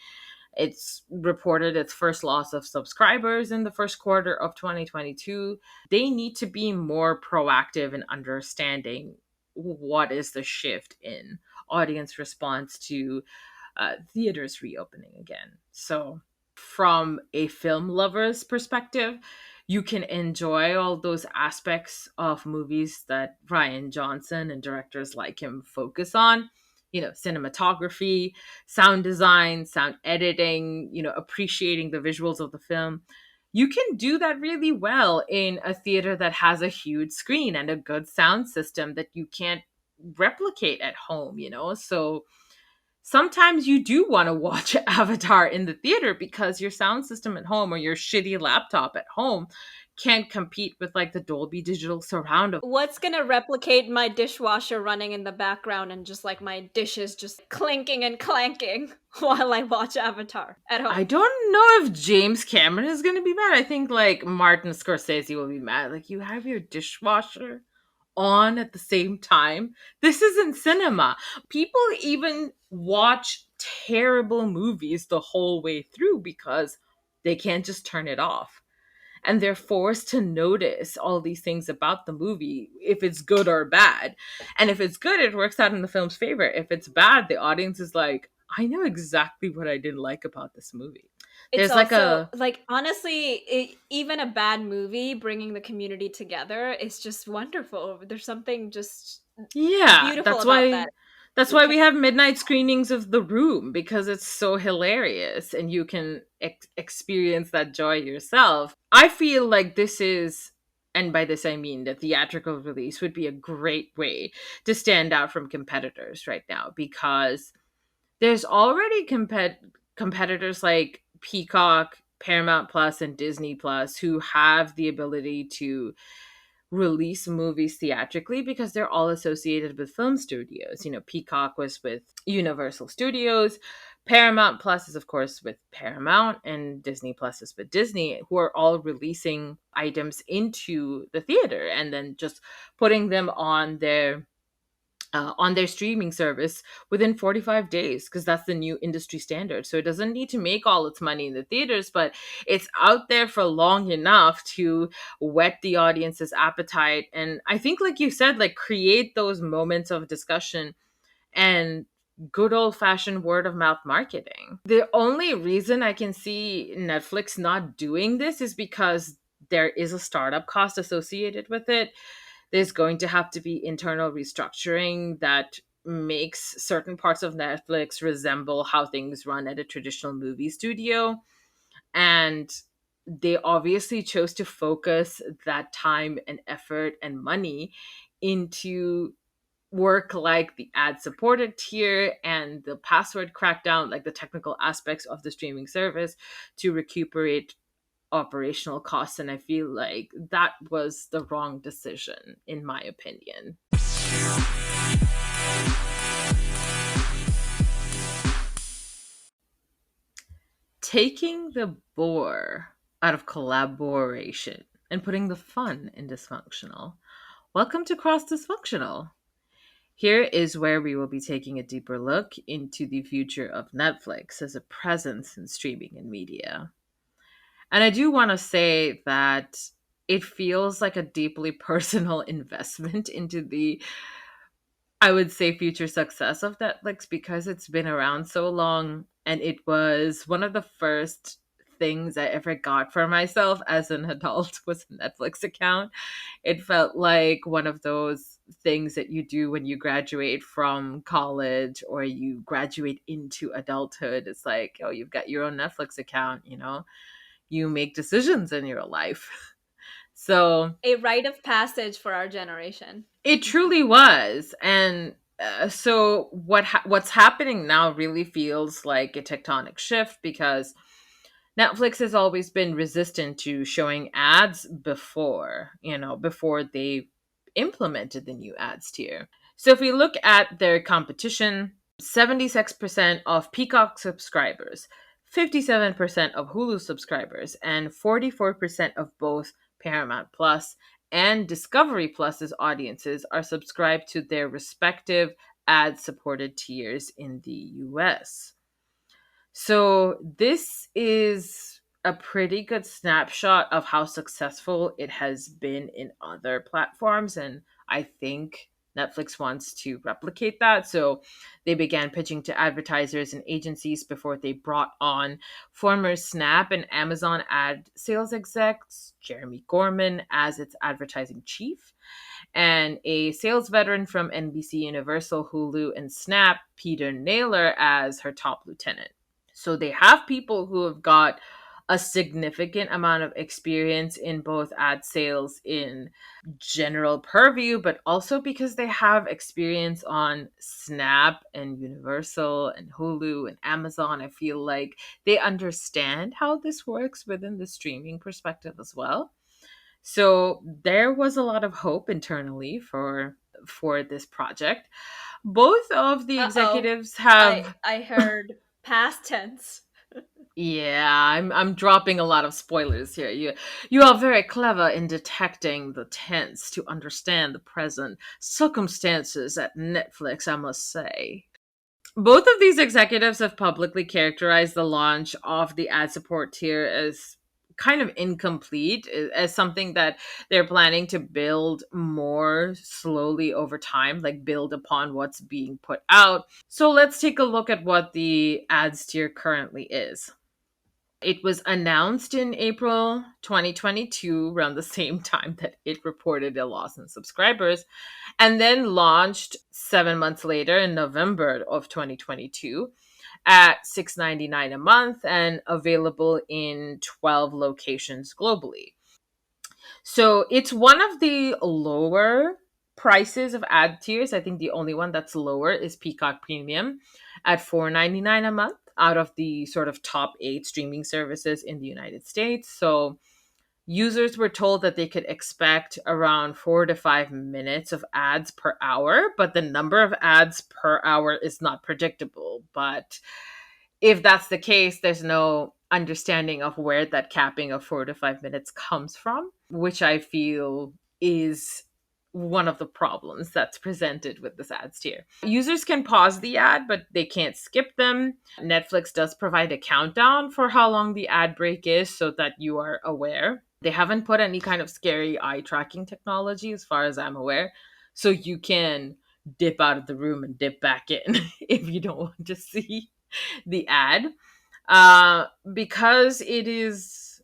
It's reported its first loss of subscribers in the first quarter of 2022. They need to be more proactive in understanding what is the shift in audience response to theaters reopening again. So, from a film lover's perspective, you can enjoy all those aspects of movies that Ryan Johnson and directors like him focus on. Cinematography, sound design, sound editing, appreciating the visuals of the film. You can do that really well in a theater that has a huge screen and a good sound system that you can't replicate at home. So sometimes you do want to watch Avatar in the theater because your sound system at home or your shitty laptop at home can't compete with like the Dolby Digital surround of. What's gonna replicate my dishwasher running in the background and just like my dishes just clinking and clanking while I watch Avatar at I home? don't know if James Cameron is going to be mad. I think like Martin Scorsese will be mad. Like, you have your dishwasher on at the same time. This isn't cinema. People even watch terrible movies the whole way through because they can't just turn it off. And they're forced to notice all these things about the movie, if it's good or bad. And if it's good, it works out in the film's favor. If it's bad, the audience is like, I know exactly what I didn't like about this movie. It's There's like also a like honestly, even a bad movie bringing the community together is just wonderful. There's something just Yeah, beautiful that's about why that. that's It why can, we have midnight screenings of The Room, because it's so hilarious and you can experience that joy yourself. I feel like this is, and by this I mean the theatrical release would be a great way to stand out from competitors right now, because there's already competitors like Peacock, Paramount Plus, and Disney Plus who have the ability to release movies theatrically because they're all associated with film studios. Peacock was with Universal Studios. Paramount Plus is, of course, with Paramount, and Disney Plus is with Disney, who are all releasing items into the theater and then just putting them on their streaming service within 45 days, because that's the new industry standard. So it doesn't need to make all its money in the theaters, but it's out there for long enough to whet the audience's appetite. And I think, like you said, like create those moments of discussion and good old fashioned word of mouth marketing. The only reason I can see Netflix not doing this is because there is a startup cost associated with it. There's going to have to be internal restructuring that makes certain parts of Netflix resemble how things run at a traditional movie studio. And they obviously chose to focus that time and effort and money into work like the ad supported tier and the password crackdown, like the technical aspects of the streaming service, to recuperate operational costs. And I feel like that was the wrong decision, in my opinion. Taking the bore out of collaboration and putting the fun in dysfunctional. Welcome to Cross Dysfunctional. Here is where we will be taking a deeper look into the future of Netflix as a presence in streaming and media. And I do want to say that it feels like a deeply personal investment into the, I would say, future success of Netflix because it's been around so long and it was one of the first things I ever got for myself as an adult was a Netflix account. It felt like one of those things that you do when you graduate from college or you graduate into adulthood. It's like, oh, you've got your own Netflix account, you make decisions in your life. So A rite of passage for our generation. it truly was. And so what's happening now really feels like a tectonic shift because Netflix has always been resistant to showing ads before they implemented the new ads tier. So if we look at their competition, 76% of Peacock subscribers, 57% of Hulu subscribers, and 44% of both Paramount Plus and Discovery Plus's audiences are subscribed to their respective ad supported tiers in the US. So this is a pretty good snapshot of how successful it has been in other platforms. And I think Netflix wants to replicate that. So they began pitching to advertisers and agencies before they brought on former Snap and Amazon ad sales execs, Jeremy Gorman, as its advertising chief, and a sales veteran from NBC Universal, Hulu, and Snap, Peter Naylor, as her top lieutenant. So they have people who have got a significant amount of experience in both ad sales in general purview, but also because they have experience on Snap and Universal and Hulu and Amazon. I feel like they understand how this works within the streaming perspective as well. So there was a lot of hope internally for this project. Both of the Uh-oh. executives have I heard past tense. Yeah, I'm dropping a lot of spoilers here. You are very clever in detecting the tense to understand the present circumstances at Netflix, I must say. Both of these executives have publicly characterized the launch of the ad support tier as kind of incomplete, as something that they're planning to build more slowly over time, like build upon what's being put out. So let's take a look at what the ads tier currently is. It was announced in April 2022, around the same time that it reported a loss in subscribers, and then launched 7 months later in November of 2022 at $6.99 a month and available in 12 locations globally. So it's one of the lower prices of ad tiers. I think the only one that's lower is Peacock Premium at $4.99 a month out of the sort of top 8 streaming services in the United States. So users were told that they could expect around 4 to 5 minutes of ads per hour, but the number of ads per hour is not predictable. But if that's the case, there's no understanding of where that capping of 4 to 5 minutes comes from, which I feel is one of the problems that's presented with this ads tier. Users can pause the ad, but they can't skip them. Netflix does provide a countdown for how long the ad break is so that you are aware. They haven't put any kind of scary eye tracking technology as far as I'm aware. So you can dip out of the room and dip back in if you don't want to see the ad. Because it is,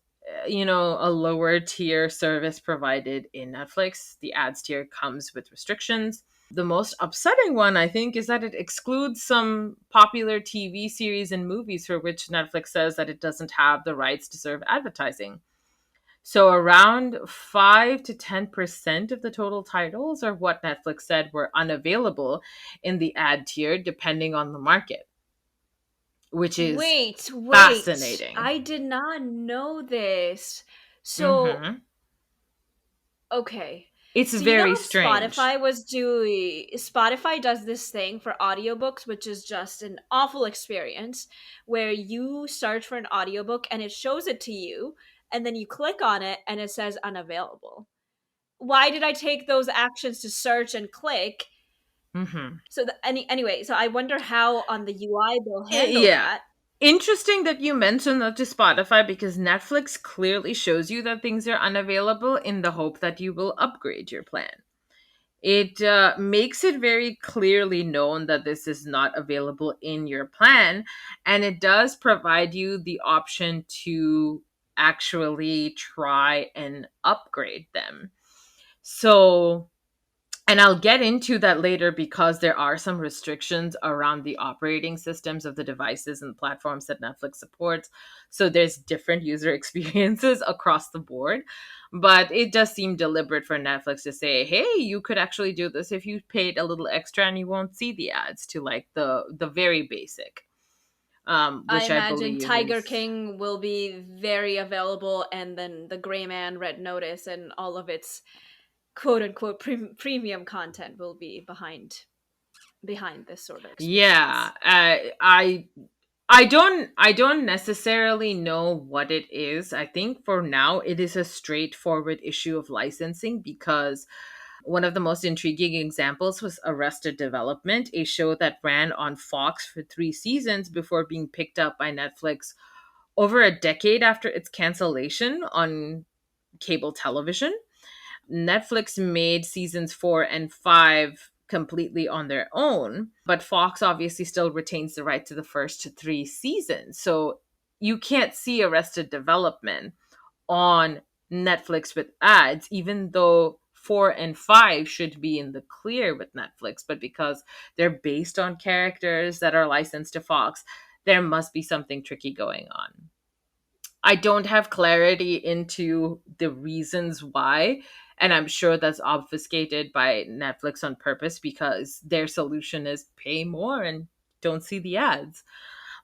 a lower tier service provided in Netflix, the ads tier comes with restrictions. The most upsetting one, I think, is that it excludes some popular TV series and movies for which Netflix says that it doesn't have the rights to serve advertising. So around 5 to 10% of the total titles are what Netflix said were unavailable in the ad tier, depending on the market, which is Wait. fascinating. I did not know this. So, Hmm. okay. It's So you know very how strange. Spotify does this thing for audiobooks, which is just an awful experience where you search for an audiobook and it shows it to you, and then you click on it and it says unavailable. Why did I take those actions to search and click? Hmm. So anyway, so I wonder how on the UI they'll handle Yeah. that. Interesting that you mentioned that to Spotify because Netflix clearly shows you that things are unavailable in the hope that you will upgrade your plan. It makes it very clearly known that this is not available in your plan, and it does provide you the option to actually try and upgrade them. So, and I'll get into that later because there are some restrictions around the operating systems of the devices and platforms that Netflix supports. So there's different user experiences across the board. But it does seem deliberate for Netflix to say, hey, you could actually do this if you paid a little extra and you won't see the ads to like the very basic, I which I imagine believe Tiger is. King will be very available, and then the Gray Man, Red Notice, and all of its quote unquote premium content will be behind this sort of Yeah, experience. I don't necessarily know what it is. I think for now it is a straightforward issue of licensing because one of the most intriguing examples was Arrested Development, a show that ran on Fox for 3 seasons before being picked up by Netflix over a decade after its cancellation on cable television. Netflix made seasons 4 and 5 completely on their own, but Fox obviously still retains the right to the first 3 seasons. So you can't see Arrested Development on Netflix with ads, even though 4 and 5 should be in the clear with Netflix. But because they're based on characters that are licensed to Fox, there must be something tricky going on. I don't have clarity into the reasons why. And I'm sure that's obfuscated by Netflix on purpose because their solution is pay more and don't see the ads.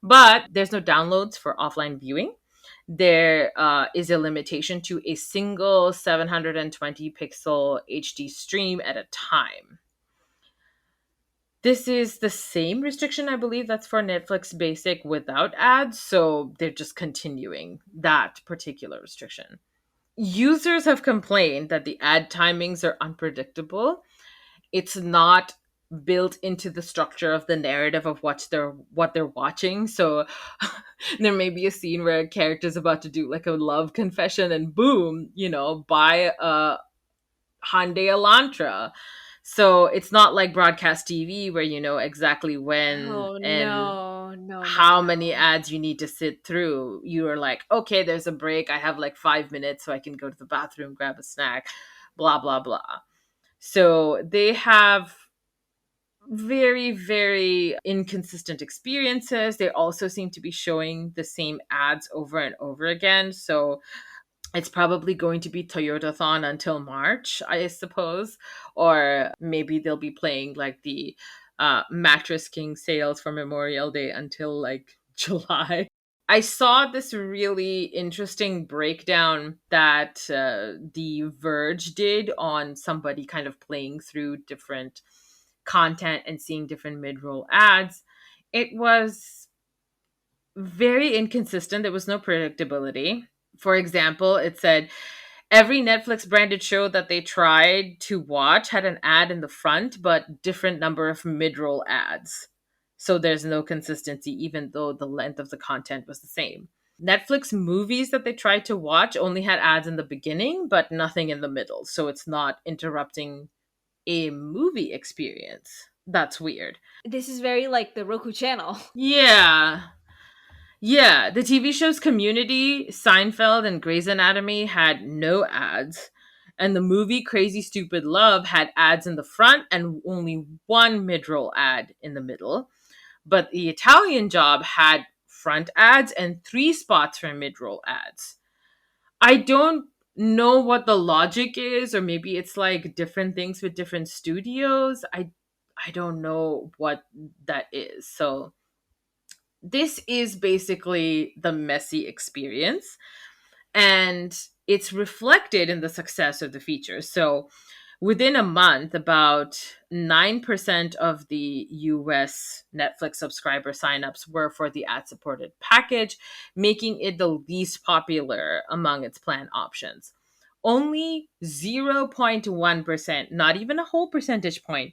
But there's no downloads for offline viewing. There is a limitation to a single 720 pixel HD stream at a time. This is the same restriction, I believe, that's for Netflix Basic without ads. So they're just continuing that particular restriction. Users have complained that the ad timings are unpredictable. It's not built into the structure of the narrative of what they're watching. So there may be a scene where a character's about to do like a love confession and boom, buy a Hyundai Elantra. So it's not like broadcast TV where you know exactly when Oh and no, how many no. ads you need to sit through. You are like, okay, there's a break. I have like 5 minutes so I can go to the bathroom, grab a snack, blah, blah, blah. So they have very, very inconsistent experiences. They also seem to be showing the same ads over and over again. So it's probably going to be Toyotathon until March, I suppose. Or maybe they'll be playing like the Mattress King sales for Memorial Day until like July. I saw this really interesting breakdown that The Verge did on somebody kind of playing through different content and seeing different mid roll ads. It was very inconsistent. There was no predictability. For example, it said every Netflix branded show that they tried to watch had an ad in the front, but different number of mid roll ads. So there's no consistency, even though the length of the content was the same. Netflix movies that they tried to watch only had ads in the beginning, but nothing in the middle. So it's not interrupting a movie experience. That's weird. This is very like the Roku channel. Yeah. Yeah, the TV shows Community, Seinfeld, and Grey's Anatomy had no ads. And the movie Crazy Stupid Love had ads in the front and only one mid-roll ad in the middle. But The Italian Job had front ads and three spots for mid-roll ads. I don't know what the logic is, or maybe it's like different things with different studios. I don't know what that is. So this is basically the messy experience, and it's reflected in the success of the feature. So within a month, about 9% of the US Netflix subscriber signups were for the ad supported package, making it the least popular among its plan options. Only 0.1%, not even a whole percentage point,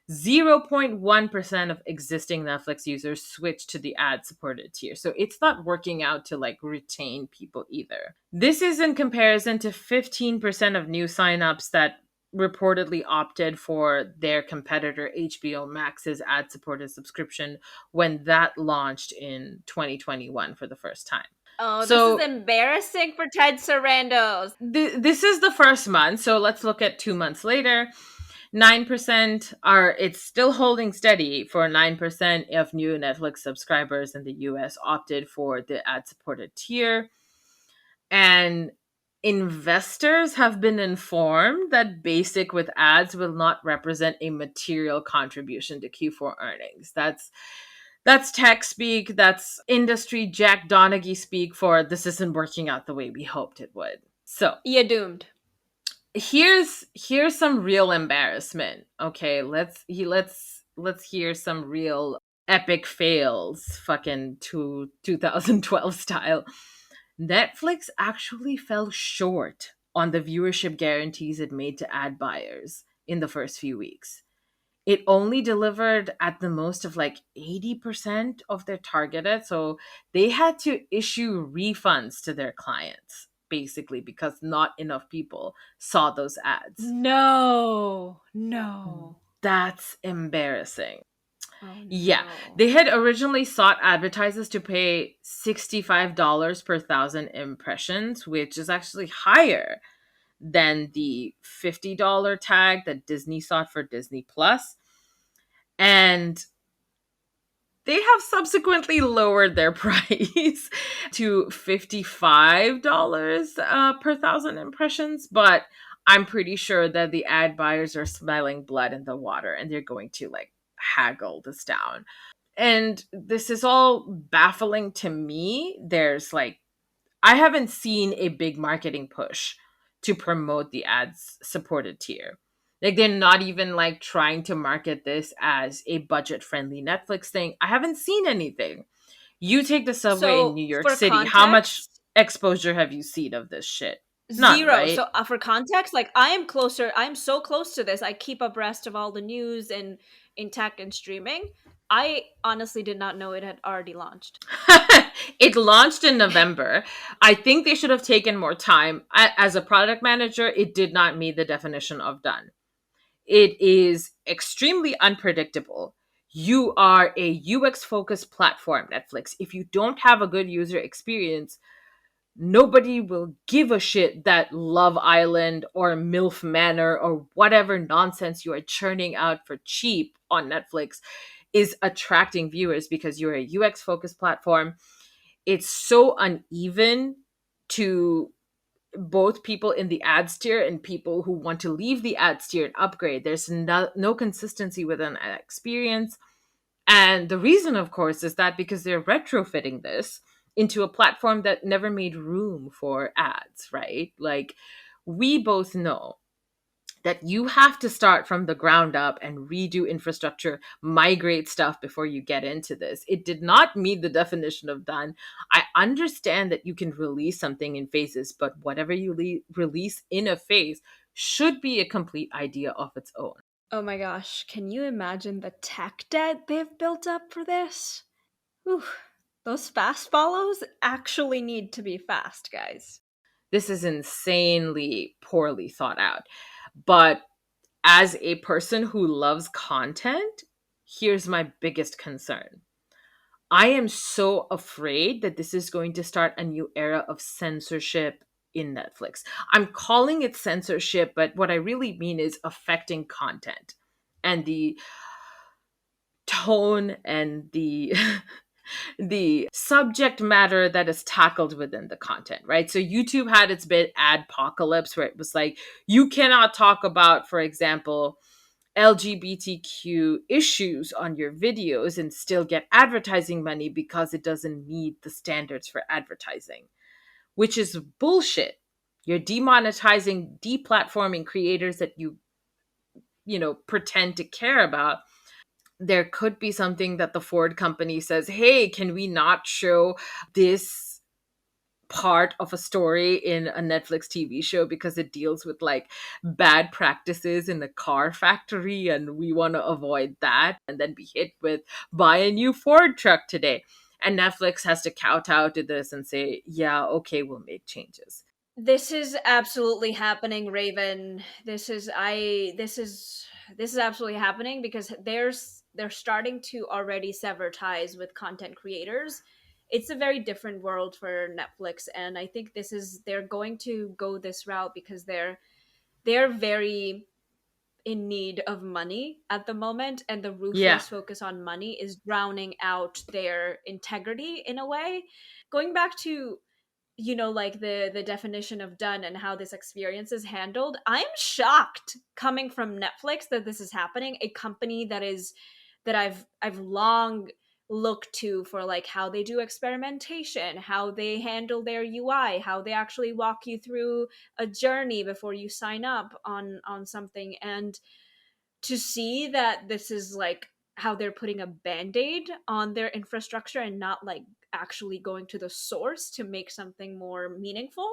0.1% of existing Netflix users switch to the ad supported tier. So it's not working out to like retain people either. This is in comparison to 15% of new signups that reportedly opted for their competitor HBO Max's ad supported subscription when that launched in 2021 for the first time. Oh, this is So embarrassing for Ted Sarandos. this is the first month. So let's look at 2 months later. 9% are, it's still holding steady for 9% of new Netflix subscribers in the US opted for the ad supported tier. And investors have been informed that basic with ads will not represent a material contribution to Q4 earnings. That's tech speak, that's industry Jack Donaghy speak for this isn't working out the way we hoped it would. So, You're doomed. here's some real embarrassment. Okay, let's hear some real epic fails, fucking 2012 style. Netflix actually fell short on the viewership guarantees it made to ad buyers in the first few weeks. It only delivered at the most of like 80% of their targeted. So they had to issue refunds to their clients, basically, because not enough people saw those ads. No, no. That's embarrassing. Oh Yeah, no. they had originally sought advertisers to pay $65 per thousand impressions, which is actually higher than the $50 tag that Disney sought for Disney Plus. And they have subsequently lowered their price to $55 per thousand impressions, but I'm pretty sure that the ad buyers are smelling blood in the water and they're going to like haggle this down. And this is all baffling to me. There's like, I haven't seen a big marketing push to promote the ads supported tier. Like they're not even like trying to market this as a budget friendly Netflix thing. I haven't seen anything. You take the subway in So New York for City. How much context, exposure have you seen of this shit? None, zero. right? So for context, like I am closer. I'm so close to this. I keep abreast of all the news and in tech and streaming. I honestly did not know it had already launched. It launched in November. I think they should have taken more time. As a product manager, it did not meet the definition of done. It is extremely unpredictable. You are a UX focused platform, Netflix. If you don't have a good user experience, nobody will give a shit that Love Island or MILF Manor or whatever nonsense you are churning out for cheap on Netflix is attracting viewers because you're a UX focused platform. It's so uneven to both people in the ads tier and people who want to leave the ads tier and upgrade. There's no consistency within an experience. And the reason, of course, is that because they're retrofitting this into a platform that never made room for ads, right? Like, we both know that you have to start from the ground up and redo infrastructure, migrate stuff before you get into this. It did not meet the definition of done. I understand that you can release something in phases, but whatever you release in a phase should be a complete idea of its own. Oh my gosh, can you imagine the tech debt they've built up for this? Whew. Those fast follows actually need to be fast, guys. This is insanely poorly thought out. But as a person who loves content, here's my biggest concern. I am so afraid that this is going to start a new era of censorship in Netflix. I'm calling it censorship, but what I really mean is affecting content and the tone and the the subject matter that is tackled within the content, right? So YouTube had its bit adpocalypse where it was like, you cannot talk about, for example, LGBTQ issues on your videos and still get advertising money because it doesn't meet the standards for advertising, which is bullshit. You're demonetizing, deplatforming creators that you pretend to care about. There could be something that the Ford company says, hey, can we not show this part of a story in a Netflix TV show because it deals with like bad practices in the car factory and we want to avoid that, and then be hit with buy a new Ford truck today. And Netflix has to kowtow to this and say, yeah, okay, we'll make changes. This is absolutely happening, Raven. This is absolutely happening because they're starting to already sever ties with content creators. It's a very different world for Netflix, and I think they're going to go this route because they're very in need of money at the moment, and the Yeah. ruthless focus on money is drowning out their integrity in a way. Going back to like the definition of done and how this experience is handled, I'm shocked coming from Netflix that this is happening, a company that I've long looked to for like how they do experimentation, how they handle their UI, how they actually walk you through a journey before you sign up on something. And to see that this is like how they're putting a band-aid on their infrastructure and not like actually going to the source to make something more meaningful,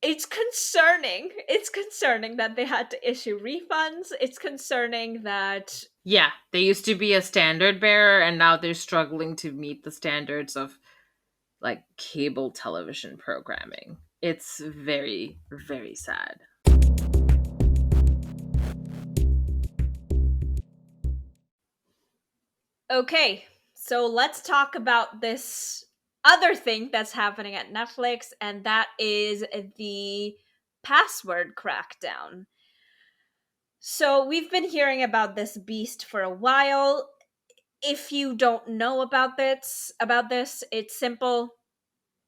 it's concerning. It's concerning that they had to issue refunds. It's concerning that Yeah, they used to be a standard bearer and now they're struggling to meet the standards of like cable television programming. It's very, very sad. okay, so let's talk about this other thing that's happening at Netflix, and that is the password crackdown. So we've been hearing about this beast for a while. If you don't know about this, it's simple.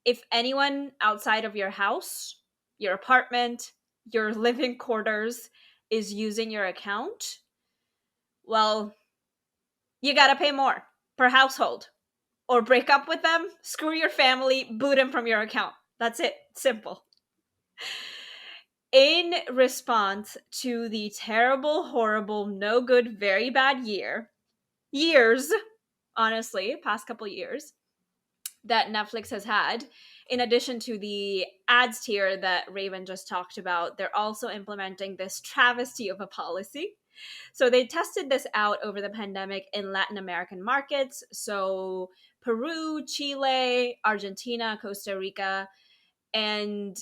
If anyone outside of your house, your apartment, your living quarters is using your account, well, you got to pay more per household, or break up with them, screw your family, boot them from your account. That's it. Simple. In response to the terrible, horrible, no good, very bad years, honestly, past couple years, that Netflix has had, in addition to the ads tier that Raven just talked about, they're also implementing this travesty of a policy. So they tested this out over the pandemic in Latin American markets. So Peru, Chile, Argentina, Costa Rica, and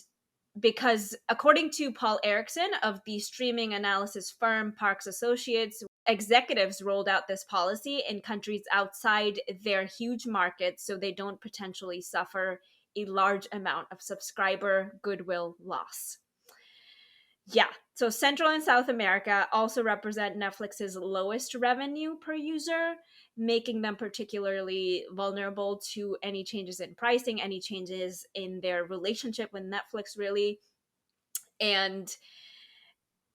because according to Paul Erickson of the streaming analysis firm Parks Associates, executives rolled out this policy in countries outside their huge markets so they don't potentially suffer a large amount of subscriber goodwill loss. Yeah, so Central and South America also represent Netflix's lowest revenue per user, making them particularly vulnerable to any changes in pricing, any changes in their relationship with Netflix, really. And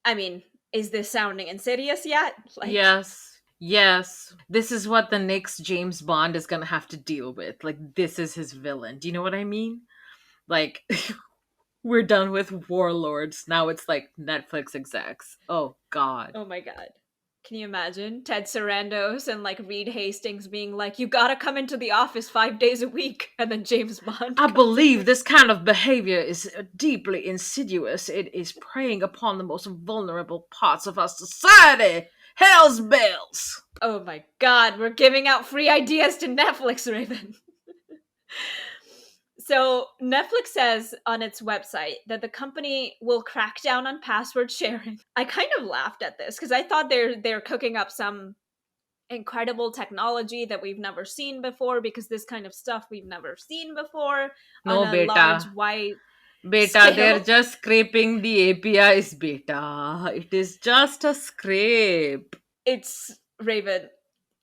I mean, is this sounding insidious yet? Like, Yes. Yes. This is what the next James Bond is going to have to deal with. Like, this is his villain. Do you know what I mean? Like, we're done with warlords. Now it's like Netflix execs. Oh, God. oh my God. Can you imagine Ted Sarandos and like Reed Hastings being like, you gotta come into the office 5 days a week, and then James Bond I comes in believe with. this kind of behavior is deeply insidious. It is preying upon the most vulnerable parts of our society. Hell's bells! Oh my God, we're giving out free ideas to Netflix, Raven. So Netflix says on its website that the company will crack down on password sharing. I kind of laughed at this because I thought they're cooking up some incredible technology that we've never seen before, because this kind of stuff we've never seen before on No, a large, beta. wide Beta, they're scale. just scraping the APIs, beta. It is just a scrape. It's Raven.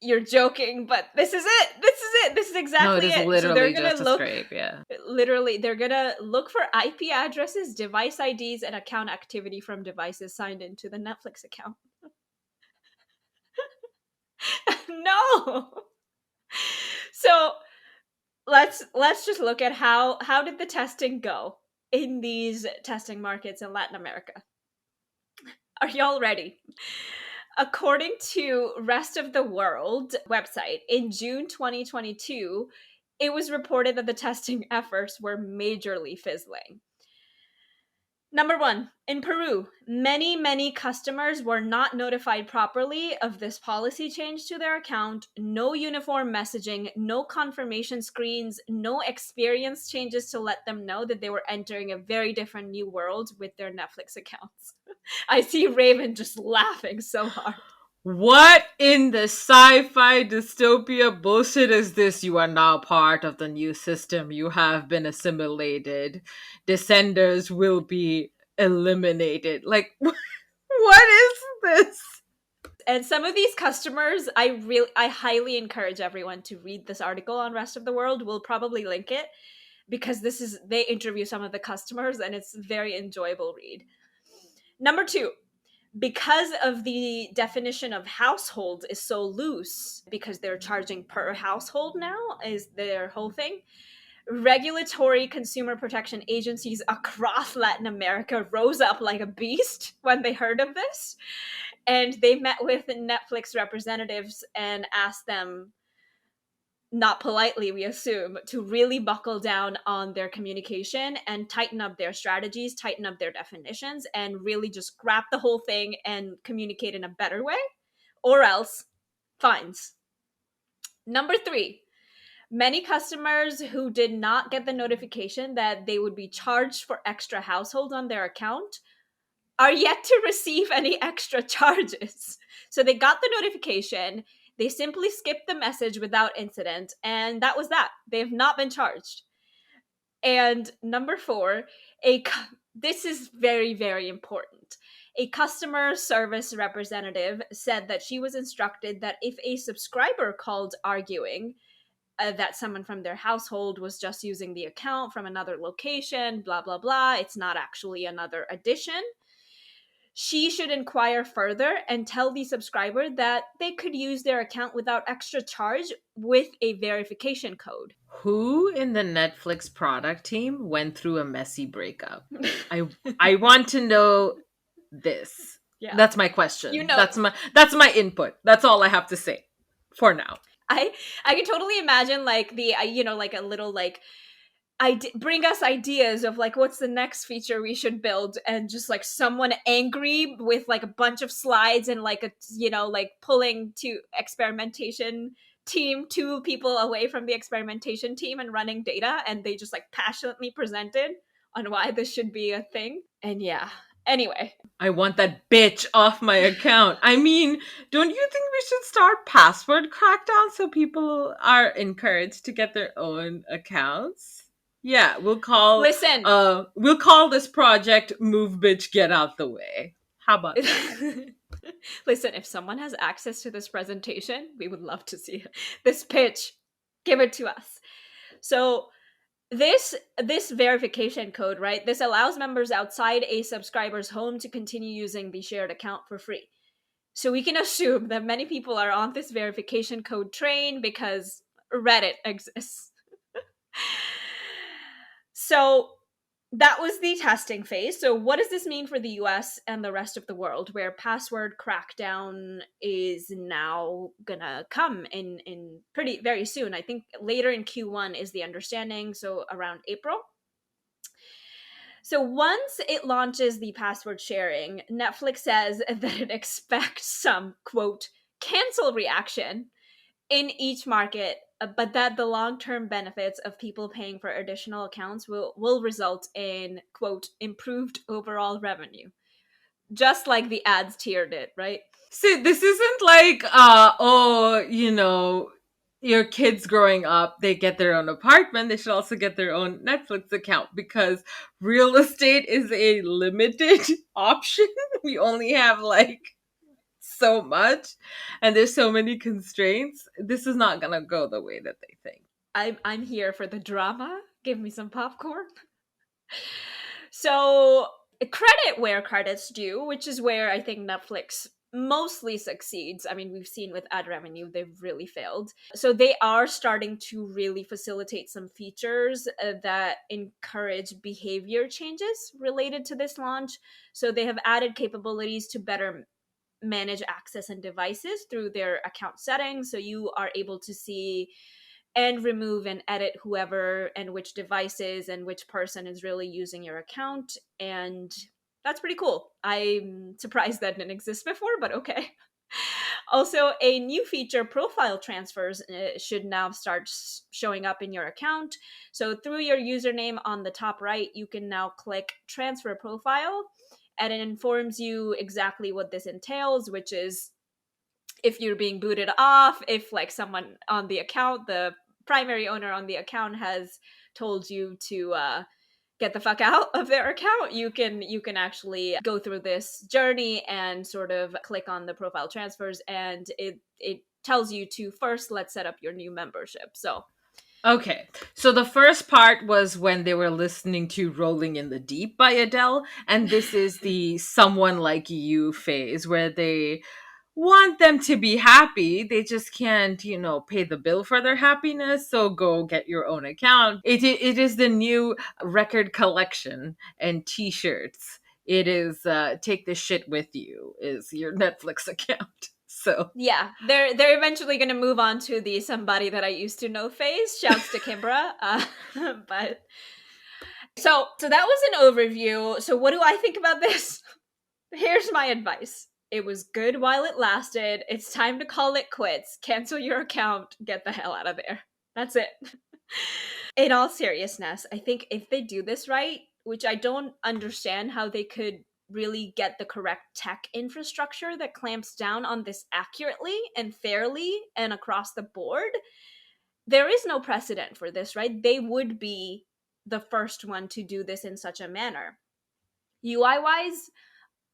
You're joking, but this is it. This is it. This is No, it exactly is it. So they're literally going just to a look, scrape, yeah. literally, they're going to look for IP addresses, device IDs, and account activity from devices signed into the Netflix account. No. So let's just look at how did the testing go in these testing markets in Latin America. Are y'all ready? According to Rest of the World website, in June 2022, it was reported that the testing efforts were majorly fizzling. Number one, in Peru, many customers were not notified properly of this policy change to their account. No uniform messaging, no confirmation screens, no experience changes to let them know that they were entering a very different new world with their Netflix accounts. I see Raven just laughing so hard. What in the sci-fi dystopia bullshit is this? You are now part of the new system. You have been assimilated. Descenders will be eliminated. Like, what is this? And some of these customers, I highly encourage everyone to read this article on Rest of the World. We'll probably link it, because they interview some of the customers and it's a very enjoyable read. Number two, because of the definition of household is so loose, because they're charging per household now, is their whole thing. Regulatory consumer protection agencies across Latin America rose up like a beast when they heard of this. And they met with Netflix representatives and asked them, not politely, we assume, to really buckle down on their communication and tighten up their strategies, tighten up their definitions, and really just scrap the whole thing and communicate in a better way, or else fines. Number three, many customers who did not get the notification that they would be charged for extra households on their account are yet to receive any extra charges. So they got the notification, they simply skipped the message without incident, and that was that. They have not been charged. And number four, this is very important. A customer service representative said that she was instructed that if a subscriber called arguing that someone from their household was just using the account from another location, blah blah blah, it's not actually another addition, she should inquire further and tell the subscriber that they could use their account without extra charge with a verification code. Who in the Netflix product team went through a messy breakup? I I want to know this. Yeah. That's my question. You know, That's my input. That's all I have to say for now. I can totally imagine like the like a little like bring us ideas of like what's the next feature we should build, and just like someone angry with like a bunch of slides and like a like pulling to experimentation team, two people away from the experimentation team and running data, and they just like passionately presented on why this should be a thing. And yeah, anyway. I want that bitch off my account. I mean, don't you think we should start password crackdown so people are encouraged to get their own accounts? Yeah, Listen. we'll call this project Move Bitch Get Out the Way. How about that? Listen, if someone has access to this presentation, we would love to see it. This pitch. Give it to us. So this verification code, right? This allows members outside a subscriber's home to continue using the shared account for free. So we can assume that many people are on this verification code train because Reddit exists. So that was the testing phase. So what does this mean for the US and the rest of the world, where password crackdown is now gonna come in pretty very soon? I think later in Q1 is the understanding, so around April. So once it launches the password sharing, Netflix says that it expects some, quote, cancel reaction in each market, but that the long-term benefits of people paying for additional accounts will result in, quote, improved overall revenue, just like the ads tier did, right? See, this isn't like, your kids growing up, they get their own apartment, they should also get their own Netflix account, because real estate is a limited option. We only have like so much, and there's so many constraints. This is not gonna go the way that they think. I'm here for the drama. Give me some popcorn. So, credit where credit's due, which is where I think Netflix mostly succeeds. I mean, we've seen with ad revenue, they've really failed. So, they are starting to really facilitate some features that encourage behavior changes related to this launch. So, they have added capabilities to better manage access and devices through their account settings. So, you are able to see and remove and edit whoever and which devices and which person is really using your account. And that's pretty cool. I'm surprised that didn't exist before, but okay. Also, a new feature, profile transfers, should now start showing up in your account. So, through your username on the top right, you can now click transfer profile, and it informs you exactly what this entails, which is if you're being booted off, if like someone on the account, the primary owner on the account has told you to get the fuck out of their account, you can actually go through this journey and sort of click on the profile transfers, and it tells you to first let's set up your new membership. So Okay, so the first part was when they were listening to Rolling in the Deep by Adele, and this is the someone like you phase where they want them to be happy. They just can't, pay the bill for their happiness. So go get your own account. It is the new record collection and t-shirts. It is take this shit with you is your Netflix account. So yeah, they're eventually going to move on to the somebody that I used to know phase. Shouts to Kimbra. But so that was an overview. So what do I think about this? Here's my advice. It was good while it lasted. It's time to call it quits. Cancel your account. Get the hell out of there. That's it. In all seriousness, I think if they do this right, which I don't understand how they could really get the correct tech infrastructure that clamps down on this accurately and fairly and across the board, there is no precedent for this, right? They would be the first one to do this in such a manner. UI wise,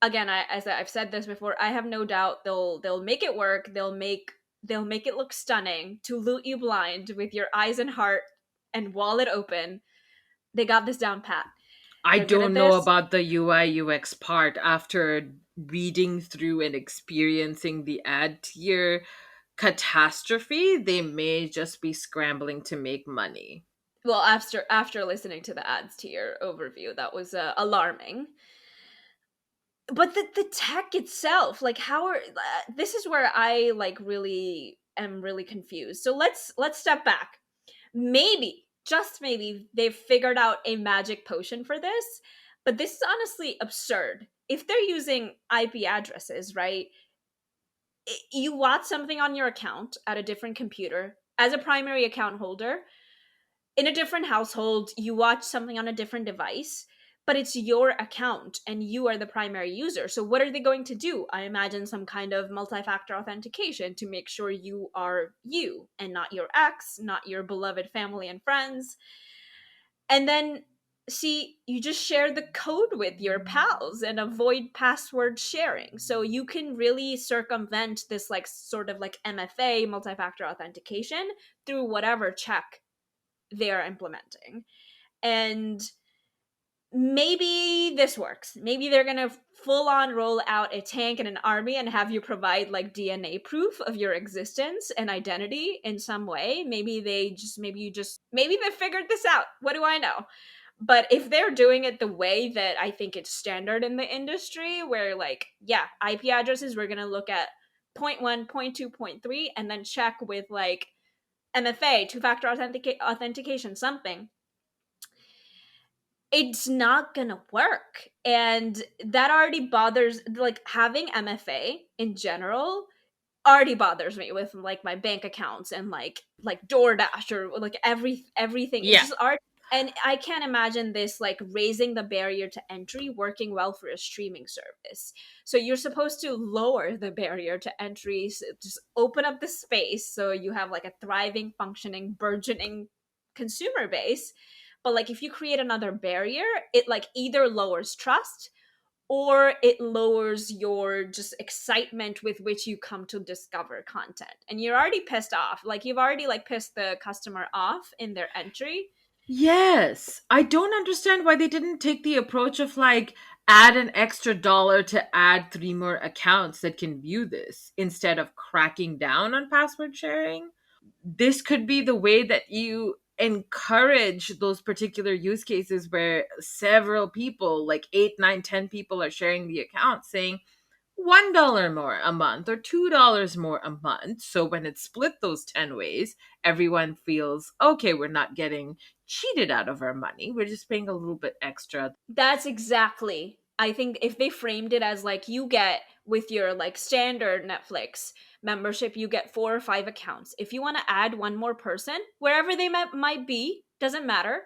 again, as I've said this before, I have no doubt they'll make it work. They'll make it look stunning to loot you blind with your eyes and heart and wallet open. They got this down pat. I They're good don't at know this. about the UI UX part after reading through and experiencing the ad tier catastrophe. They may just be scrambling to make money. Well, after listening to the ads tier overview, that was alarming. But the tech itself, like how are this is where I like really am really confused. So let's step back. Maybe, just maybe, they've figured out a magic potion for this, but this is honestly absurd. If they're using IP addresses, right? You watch something on your account at a different computer as a primary account holder in a different household, you watch something on a different device, but it's your account and you are the primary user. So, what are they going to do? I imagine some kind of multi factor authentication to make sure you are you and not your ex, not your beloved family and friends. And then, see, you just share the code with your pals and avoid password sharing. So, you can really circumvent this, like, sort of like MFA, multi factor authentication, through whatever check they're implementing. And maybe this works. Maybe they're going to full on roll out a tank and an army and have you provide like DNA proof of your existence and identity in some way. Maybe they figured this out. What do I know? But if they're doing it the way that I think it's standard in the industry, where like, yeah, IP addresses, we're going to look at point one, point two, point three, and then check with like MFA, two-factor authentication, something, it's not gonna work. And that already bothers, like having MFA in general already bothers me with like my bank accounts and like DoorDash or like everything. It's Yeah. just art. And I can't imagine this like raising the barrier to entry working well for a streaming service. So you're supposed to lower the barrier to entry, so just open up the space so you have like a thriving, functioning, burgeoning consumer base. But like if you create another barrier, it like either lowers trust or it lowers your just excitement with which you come to discover content, and you're already pissed off, like you've already like pissed the customer off in their entry. Yes. I don't understand why they didn't take the approach of like add an extra dollar to add three more accounts that can view this instead of cracking down on password sharing. This could be the way that you encourage those particular use cases where several people, like 8, 9, 10 people, are sharing the account saying $1 more a month or $2 more a month. So when it's split those 10 ways, everyone feels okay, we're not getting cheated out of our money. We're just paying a little bit extra. That's exactly, I think if they framed it as like you get with your like standard Netflix membership, you get 4 or 5 accounts. If you want to add one more person wherever they might be, doesn't matter,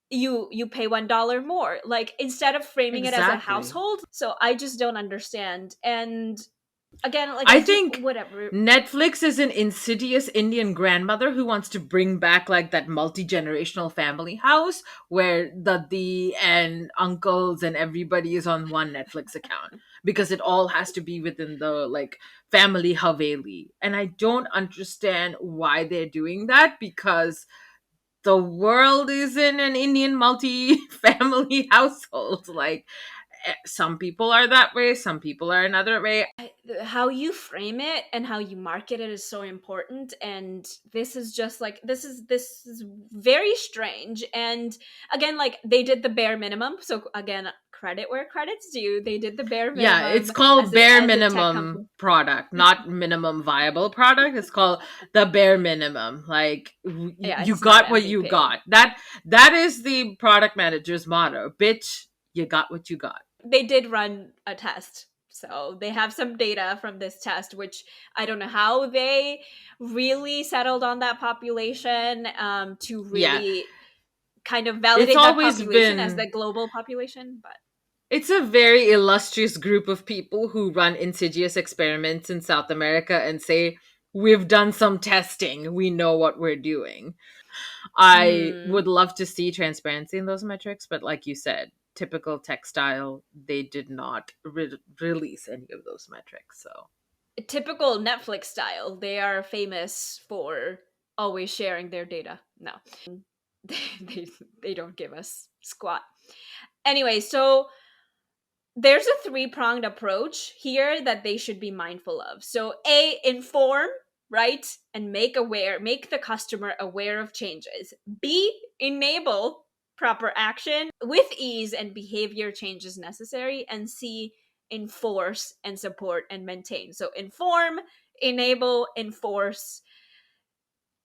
you pay $1 more, like instead of framing it as a Exactly. household. So I just don't understand. And again, like I I do think whatever. Netflix is an insidious Indian grandmother who wants to bring back like that multi-generational family house where the and uncles and everybody is on one Netflix account because it all has to be within the like family haveli. And I don't understand why they're doing that because the world is in an Indian multi-family household. Like some people are that way, some people are another way. How you frame it and how you market it is so important, and this is just like this is very strange. And again, like they did the bare minimum, so again, credit where credit's due, they did the bare Yeah, minimum it's called bare as a tech minimum company. product, not minimum viable product. It's called the bare minimum. Like Yeah, you it's not got what you MVP. got. That is the product manager's motto. Bitch, you got what you got. They did run a test, so they have some data from this test, which I don't know how they really settled on that population, to Yeah. really kind of It's validate that always population as been the global population. But it's a very illustrious group of people who run insidious experiments in South America and say, we've done some testing. We know what we're doing. I would love to see transparency in those metrics, but like you said, typical textile, they did not release any of those metrics. So, typical Netflix style, they are famous for always sharing their data. No, they, they don't give us squat. Anyway, so there's a three-pronged approach here that they should be mindful of. So A, inform, right? And make the customer aware of changes. B, enable proper action with ease and behavior changes necessary. And C, enforce and support and maintain. So inform, enable, enforce,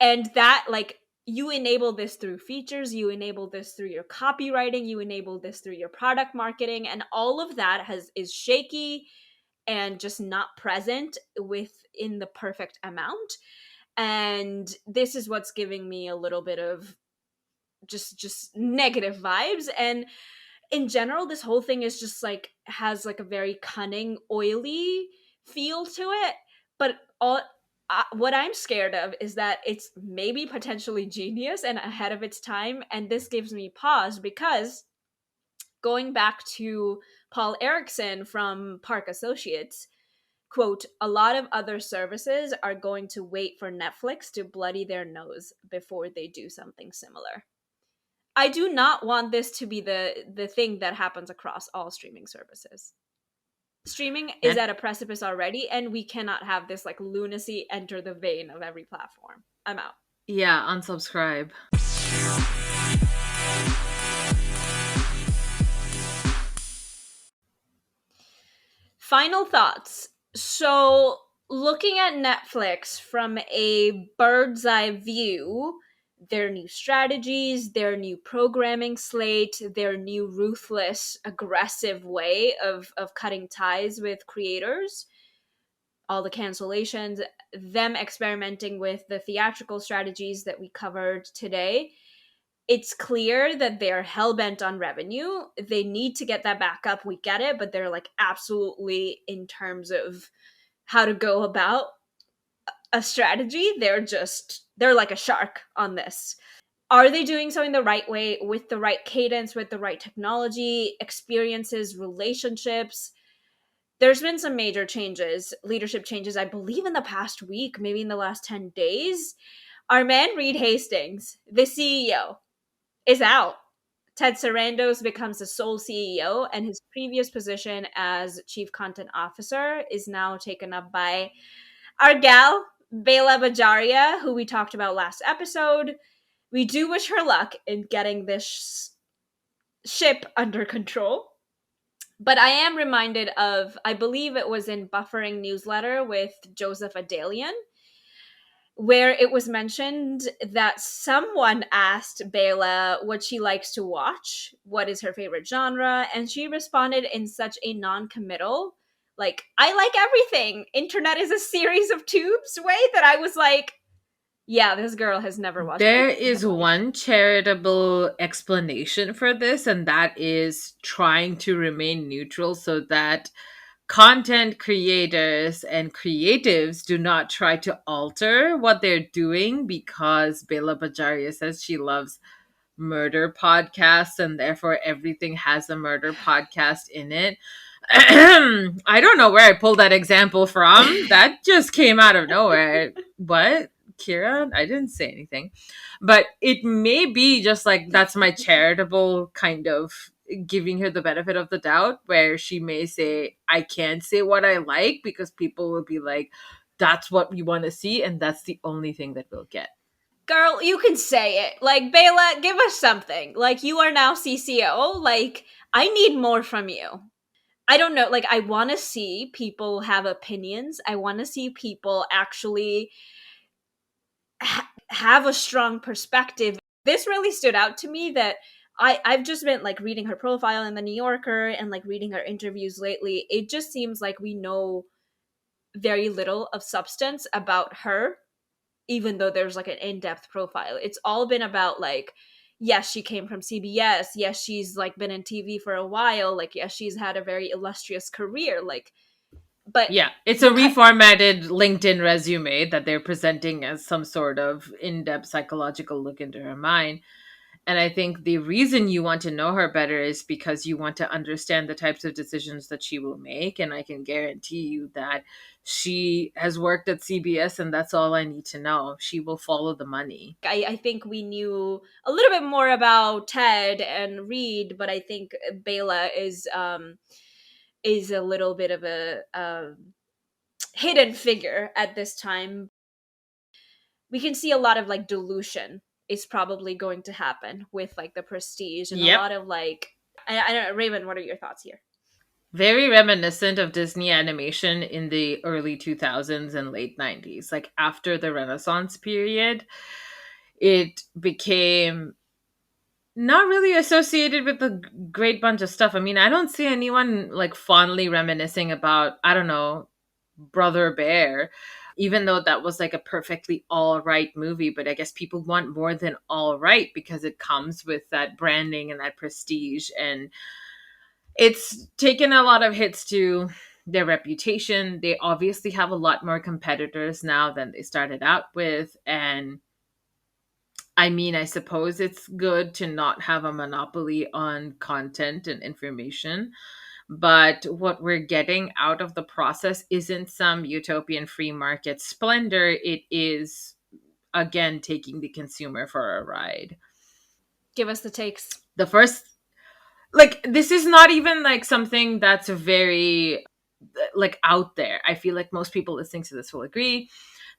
and that like you enable this through features, you enable this through your copywriting, you enable this through your product marketing, and all of that is shaky and just not present within the perfect amount. And this is what's giving me a little bit of just negative vibes. And in general, this whole thing is just like has like a very cunning, oily feel to it. But all what I'm scared of is that it's maybe potentially genius and ahead of its time, and this gives me pause because going back to Paul Erickson from Park Associates, quote, a lot of other services are going to wait for Netflix to bloody their nose before they do something similar. I do not want this to be the thing that happens across all streaming services. Streaming is and at a precipice already, and we cannot have this like lunacy enter the vein of every platform. I'm out. yeah, unsubscribe. Final thoughts. So, looking at Netflix from a bird's eye view, their new strategies, their new programming slate, their new ruthless, aggressive way of cutting ties with creators, all the cancellations, them experimenting with the theatrical strategies that we covered today. It's clear that they're hell-bent on revenue. They need to get that back up. We get it, but they're like absolutely, in terms of how to go about a strategy, they're like a shark on this. Are they doing something the right way, with the right cadence, with the right technology, experiences, relationships? There's been some major changes, leadership changes, I believe in the past week, maybe in the last 10 days. Our man Reed Hastings, the CEO, is out. Ted Sarandos becomes the sole CEO, and his previous position as chief content officer is now taken up by our gal, Bela Bajaria, who we talked about last episode. We do wish her luck in getting this ship under control. But I am reminded of, I believe it was in Buffering Newsletter with Joseph Adalian, where it was mentioned that someone asked Bela what she likes to watch, what is her favorite genre, and she responded in such a non-committal, like, I like everything. Internet is a series of tubes way, that I was like, yeah, this girl has never watched There anything in is her life. one charitable explanation for this, and that is trying to remain neutral so that content creators and creatives do not try to alter what they're doing, because Bela Bajaria says she loves murder podcasts and therefore everything has a murder podcast in it. I don't know where I pulled that example from. That just came out of nowhere. What? Kira? I didn't say anything. But it may be just like that's my charitable kind of giving her the benefit of the doubt, where she may say, I can't say what I like because people will be like, that's what we want to see, and that's the only thing that we'll get. Girl, you can say it. Like, Bela, give us something. Like, you are now CCO. Like, I need more from you. I don't know. Like, I want to see people have opinions. I want to see people actually have a strong perspective. This really stood out to me, that I've just been like reading her profile in the New Yorker and like reading her interviews lately. It just seems like we know very little of substance about her, even though there's like an in-depth profile. It's all been about like, yes, she came from CBS, yes, she's like been in TV for a while, like, yes, she's had a very illustrious career, like, but Yeah, it's a you reformatted LinkedIn resume that they're presenting as some sort of in depth psychological look into her mind. And I think the reason you want to know her better is because you want to understand the types of decisions that she will make. And I can guarantee you that she has worked at CBS, and that's all I need to know. She will follow the money. I think we knew a little bit more about Ted and Reed, but I think Bela is a little bit of a hidden figure at this time. We can see a lot of like dilution is probably going to happen with like the prestige, and a Yep. lot of like, I don't know, Raymond, what are your thoughts here? Very reminiscent of Disney animation in the early 2000s and late 90s. Like after the Renaissance period, it became not really associated with a great bunch of stuff. I mean, I don't see anyone like fondly reminiscing about, I don't know, Brother Bear, even though that was like a perfectly all right movie. But I guess people want more than all right because it comes with that branding and that prestige. And it's taken a lot of hits to their reputation. They obviously have a lot more competitors now than they started out with. And I mean, I suppose it's good to not have a monopoly on content and information, but what we're getting out of the process isn't some utopian free market splendor. It is, again, taking the consumer for a ride. Give us the takes. The first, like, this is not even like something that's very like out there. I feel like most people listening to this will agree.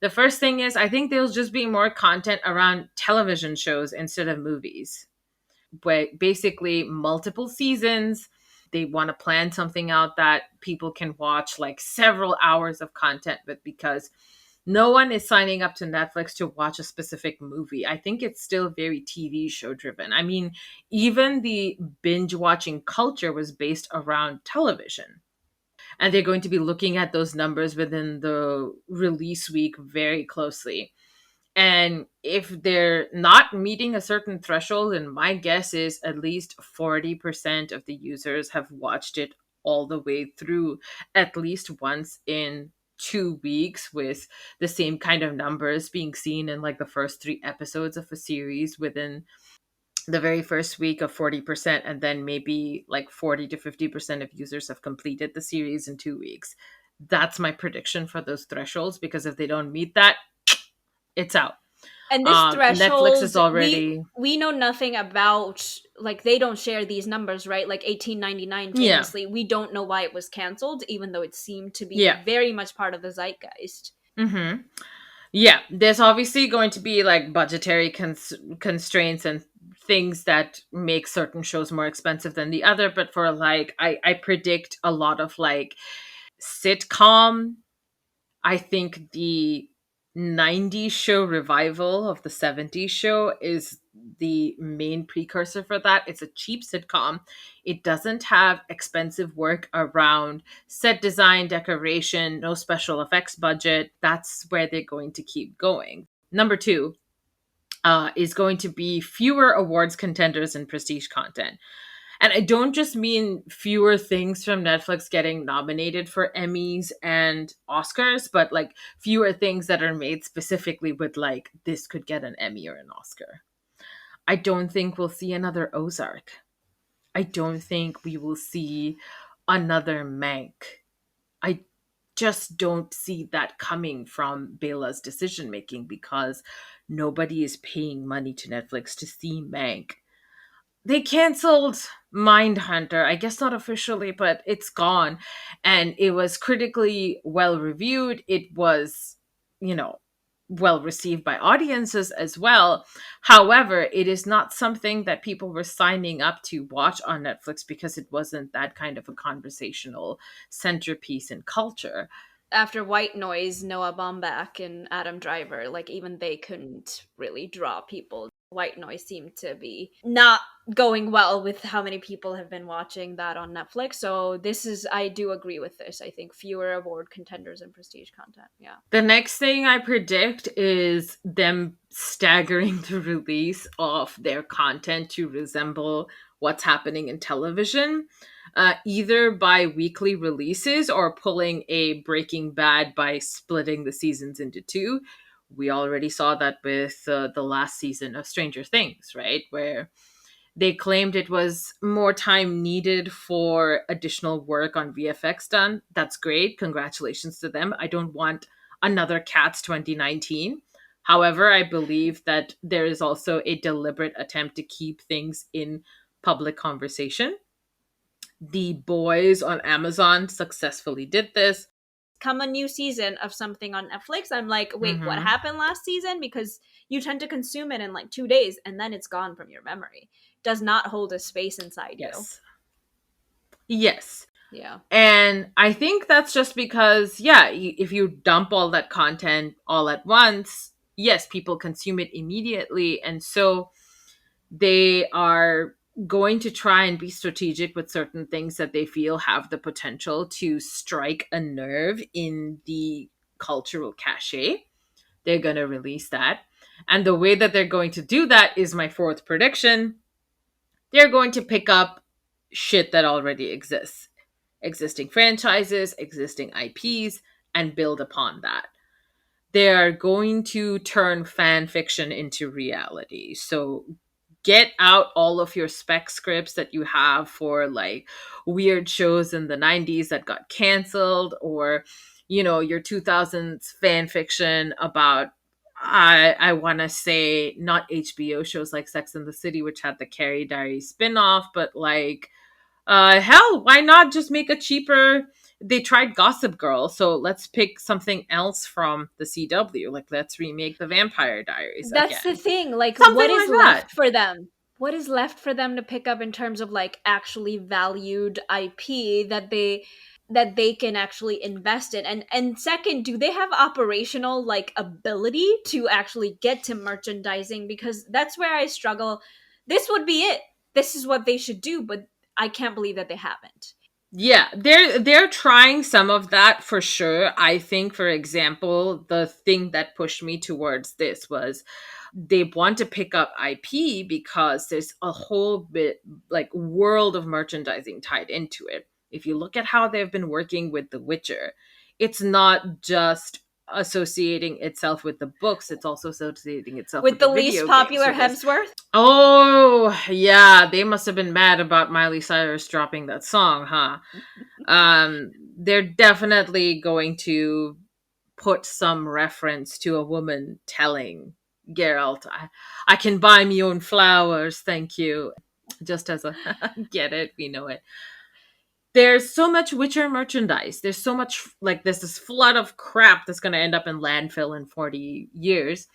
The first thing is, I think there'll just be more content around television shows instead of movies, but basically multiple seasons. They want to plan something out that people can watch like several hours of content with, because no one is signing up to Netflix to watch a specific movie. I think it's still very TV show driven. I mean, even the binge watching culture was based around television. and they're going to be looking at those numbers within the release week very closely. And if they're not meeting a certain threshold, and my guess is at least 40% of the users have watched it all the way through at least once in 2 weeks, with the same kind of numbers being seen in like the first 3 episodes of a series within the very first week of 40%, and then maybe like 40 to 50% of users have completed the series in 2 weeks. That's my prediction for those thresholds, because if they don't meet that, it's out. And this Netflix is threshold, already, we know nothing about, like, they don't share these numbers, right? Like 1899 yeah, famously, we don't know why it was canceled, even though it seemed to be yeah. very much part of the zeitgeist. Mm-hmm. Yeah, there's obviously going to be like budgetary constraints and things that make certain shows more expensive than the other. But for like, I predict a lot of like sitcom. I think the 90s show revival of the 70s show is the main precursor for that. It's a cheap sitcom. It doesn't have expensive work around set design, decoration, no special effects budget. That's where they're going to keep going. Number two is going to be fewer awards contenders and prestige content. And I don't just mean fewer things from Netflix getting nominated for Emmys and Oscars, but like fewer things that are made specifically with like, this could get an Emmy or an Oscar. I don't think we'll see another Ozark. I don't think we will see another Mank. I just don't see that coming from Bela's decision making, because nobody is paying money to Netflix to see Mank. They canceled Mindhunter. I guess not officially, but it's gone. And it was critically well reviewed. It was, you know, well received by audiences as well. However, it is not something that people were signing up to watch on Netflix, because it wasn't that kind of a conversational centerpiece in culture. After White Noise, Noah Baumbach and Adam Driver, like, even they couldn't really draw people. White Noise seemed to be not going well with how many people have been watching that on Netflix. So this is, I do agree with this. I think fewer award contenders and prestige content. Yeah. The next thing I predict is them staggering the release of their content to resemble what's happening in television, either by weekly releases or pulling a Breaking Bad by splitting the seasons into two. We already saw that with the last season of Stranger Things, right? Where they claimed it was more time needed for additional work on VFX done. That's great. Congratulations to them. I don't want another Cats 2019. However, I believe that there is also a deliberate attempt to keep things in public conversation. The Boys on Amazon successfully did this. Come a new season of something on Netflix, I'm like, wait, what Mm-hmm. happened last season? Because you tend to consume it in like 2 days and then it's gone from your memory. Does not hold a space inside you. Yes. Yes. Yeah. And I think that's just because, yeah, if you dump all that content all at once, yes, people consume it immediately. And so they are going to try and be strategic with certain things that they feel have the potential to strike a nerve in the cultural cachet. They're going to release that. And the way that they're going to do that is my fourth prediction. They're going to pick up shit that already exists, existing franchises, existing IPs, and build upon that. They're going to turn fan fiction into reality. So get out all of your spec scripts that you have for like weird shows in the 90s that got canceled, or your 2000s fan fiction about, I want to say, not HBO shows like Sex and the City, which had the Carrie Diary spin-off, but like, hell, why not just make a cheaper? They tried Gossip Girl, so let's pick something else from the CW. Like, let's remake the Vampire Diaries That's the again. thing. Like, Something what is like that. left for them? What is left for them to pick up in terms of like actually valued IP that they can actually invest in? And second, do they have operational like ability to actually get to merchandising? Because that's where I struggle. This would be it. This is what they should do, but I can't believe that they haven't. Yeah, they're trying some of that for sure. I think, for example, the thing that pushed me towards this was they want to pick up IP because there's a whole bit like world of merchandising tied into it. If you look at how they've been working with The Witcher, it's not just associating itself with the books, it's also associating itself With with the the least video game. popular So there's Hemsworth? oh yeah, they must have been mad about Miley Cyrus dropping that song, huh? They're definitely going to put some reference to a woman telling Geralt, I can buy me own flowers, thank you. Just as a get it, we know it. There's so much Witcher merchandise. There's so much, like, there's this flood of crap that's going to end up in landfill in 40 years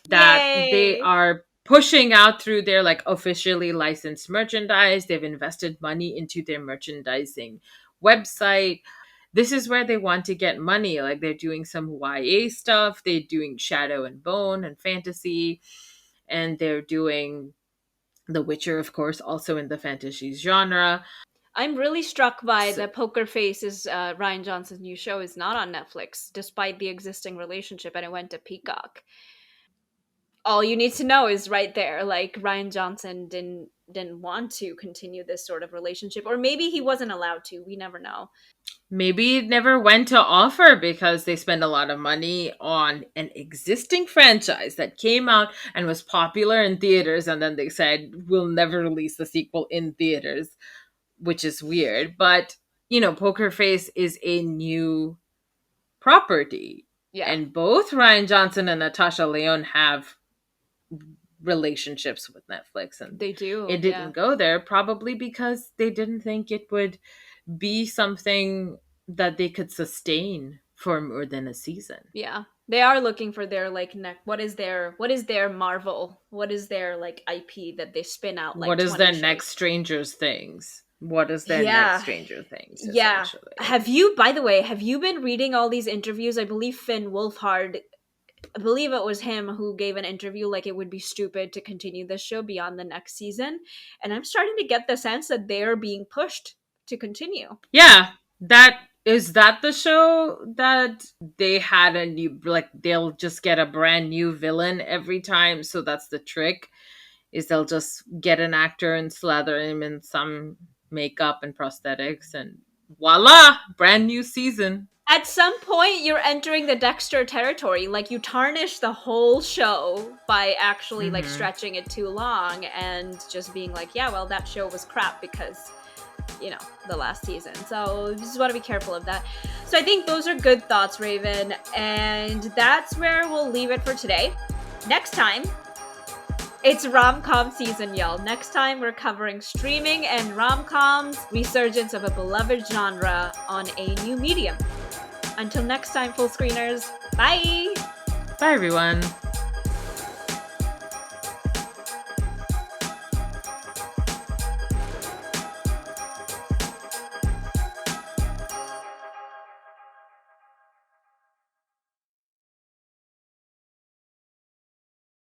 that they Yay! are pushing out through their like officially licensed merchandise. They've invested money into their merchandising website. This is where they want to get money. Like they're doing some YA stuff, they're doing Shadow and Bone and fantasy, and they're doing The Witcher, of course, also in the fantasy genre. I'm really struck by So the Poker Face is Ryan Johnson's new show is not on Netflix, despite the existing relationship, and it went to Peacock. All you need to know is right there. Like Ryan Johnson didn't want to continue this sort of relationship, or maybe he wasn't allowed to. We never know. maybe it never went to offer because they spend a lot of money on an existing franchise that came out and was popular in theaters, and then they said we'll never release the sequel in theaters, which is weird. But Poker Face is a new property, Yeah, and both Ryan Johnson and Natasha Lyonne have relationships with Netflix, and they do. it Yeah, didn't go there probably because they didn't think it would be something that they could sustain for more than a season. yeah. They are looking for their like neck. What is their Marvel? What is their like IP that they spin out like What is their 20 next shows? Stranger Things? What is their next Yeah, Stranger Things, yeah. essentially? Have you, by the way, have you been reading all these interviews? I believe Finn Wolfhard, I believe it was him who gave an interview like it would be stupid to continue this show beyond the next season. And I'm starting to get the sense that they're being pushed to continue. Yeah, that is that the show that they had a new, like they'll just get a brand new villain every time, so that's the trick, is they'll just get an actor and slather him in some makeup and prosthetics, and voila, brand new season. At some point, you're entering the Dexter territory. Like, you tarnish the whole show by actually, like, Hmm. stretching it too long and just being like, yeah, well, that show was crap because the last season. So you just want to be careful of that. So I think those are good thoughts, Raven. And that's where we'll leave it for today. Next time, it's rom-com season, y'all. Next time, we're covering streaming and rom-coms, resurgence of a beloved genre on a new medium. Until next time, full screeners, bye! Bye, everyone.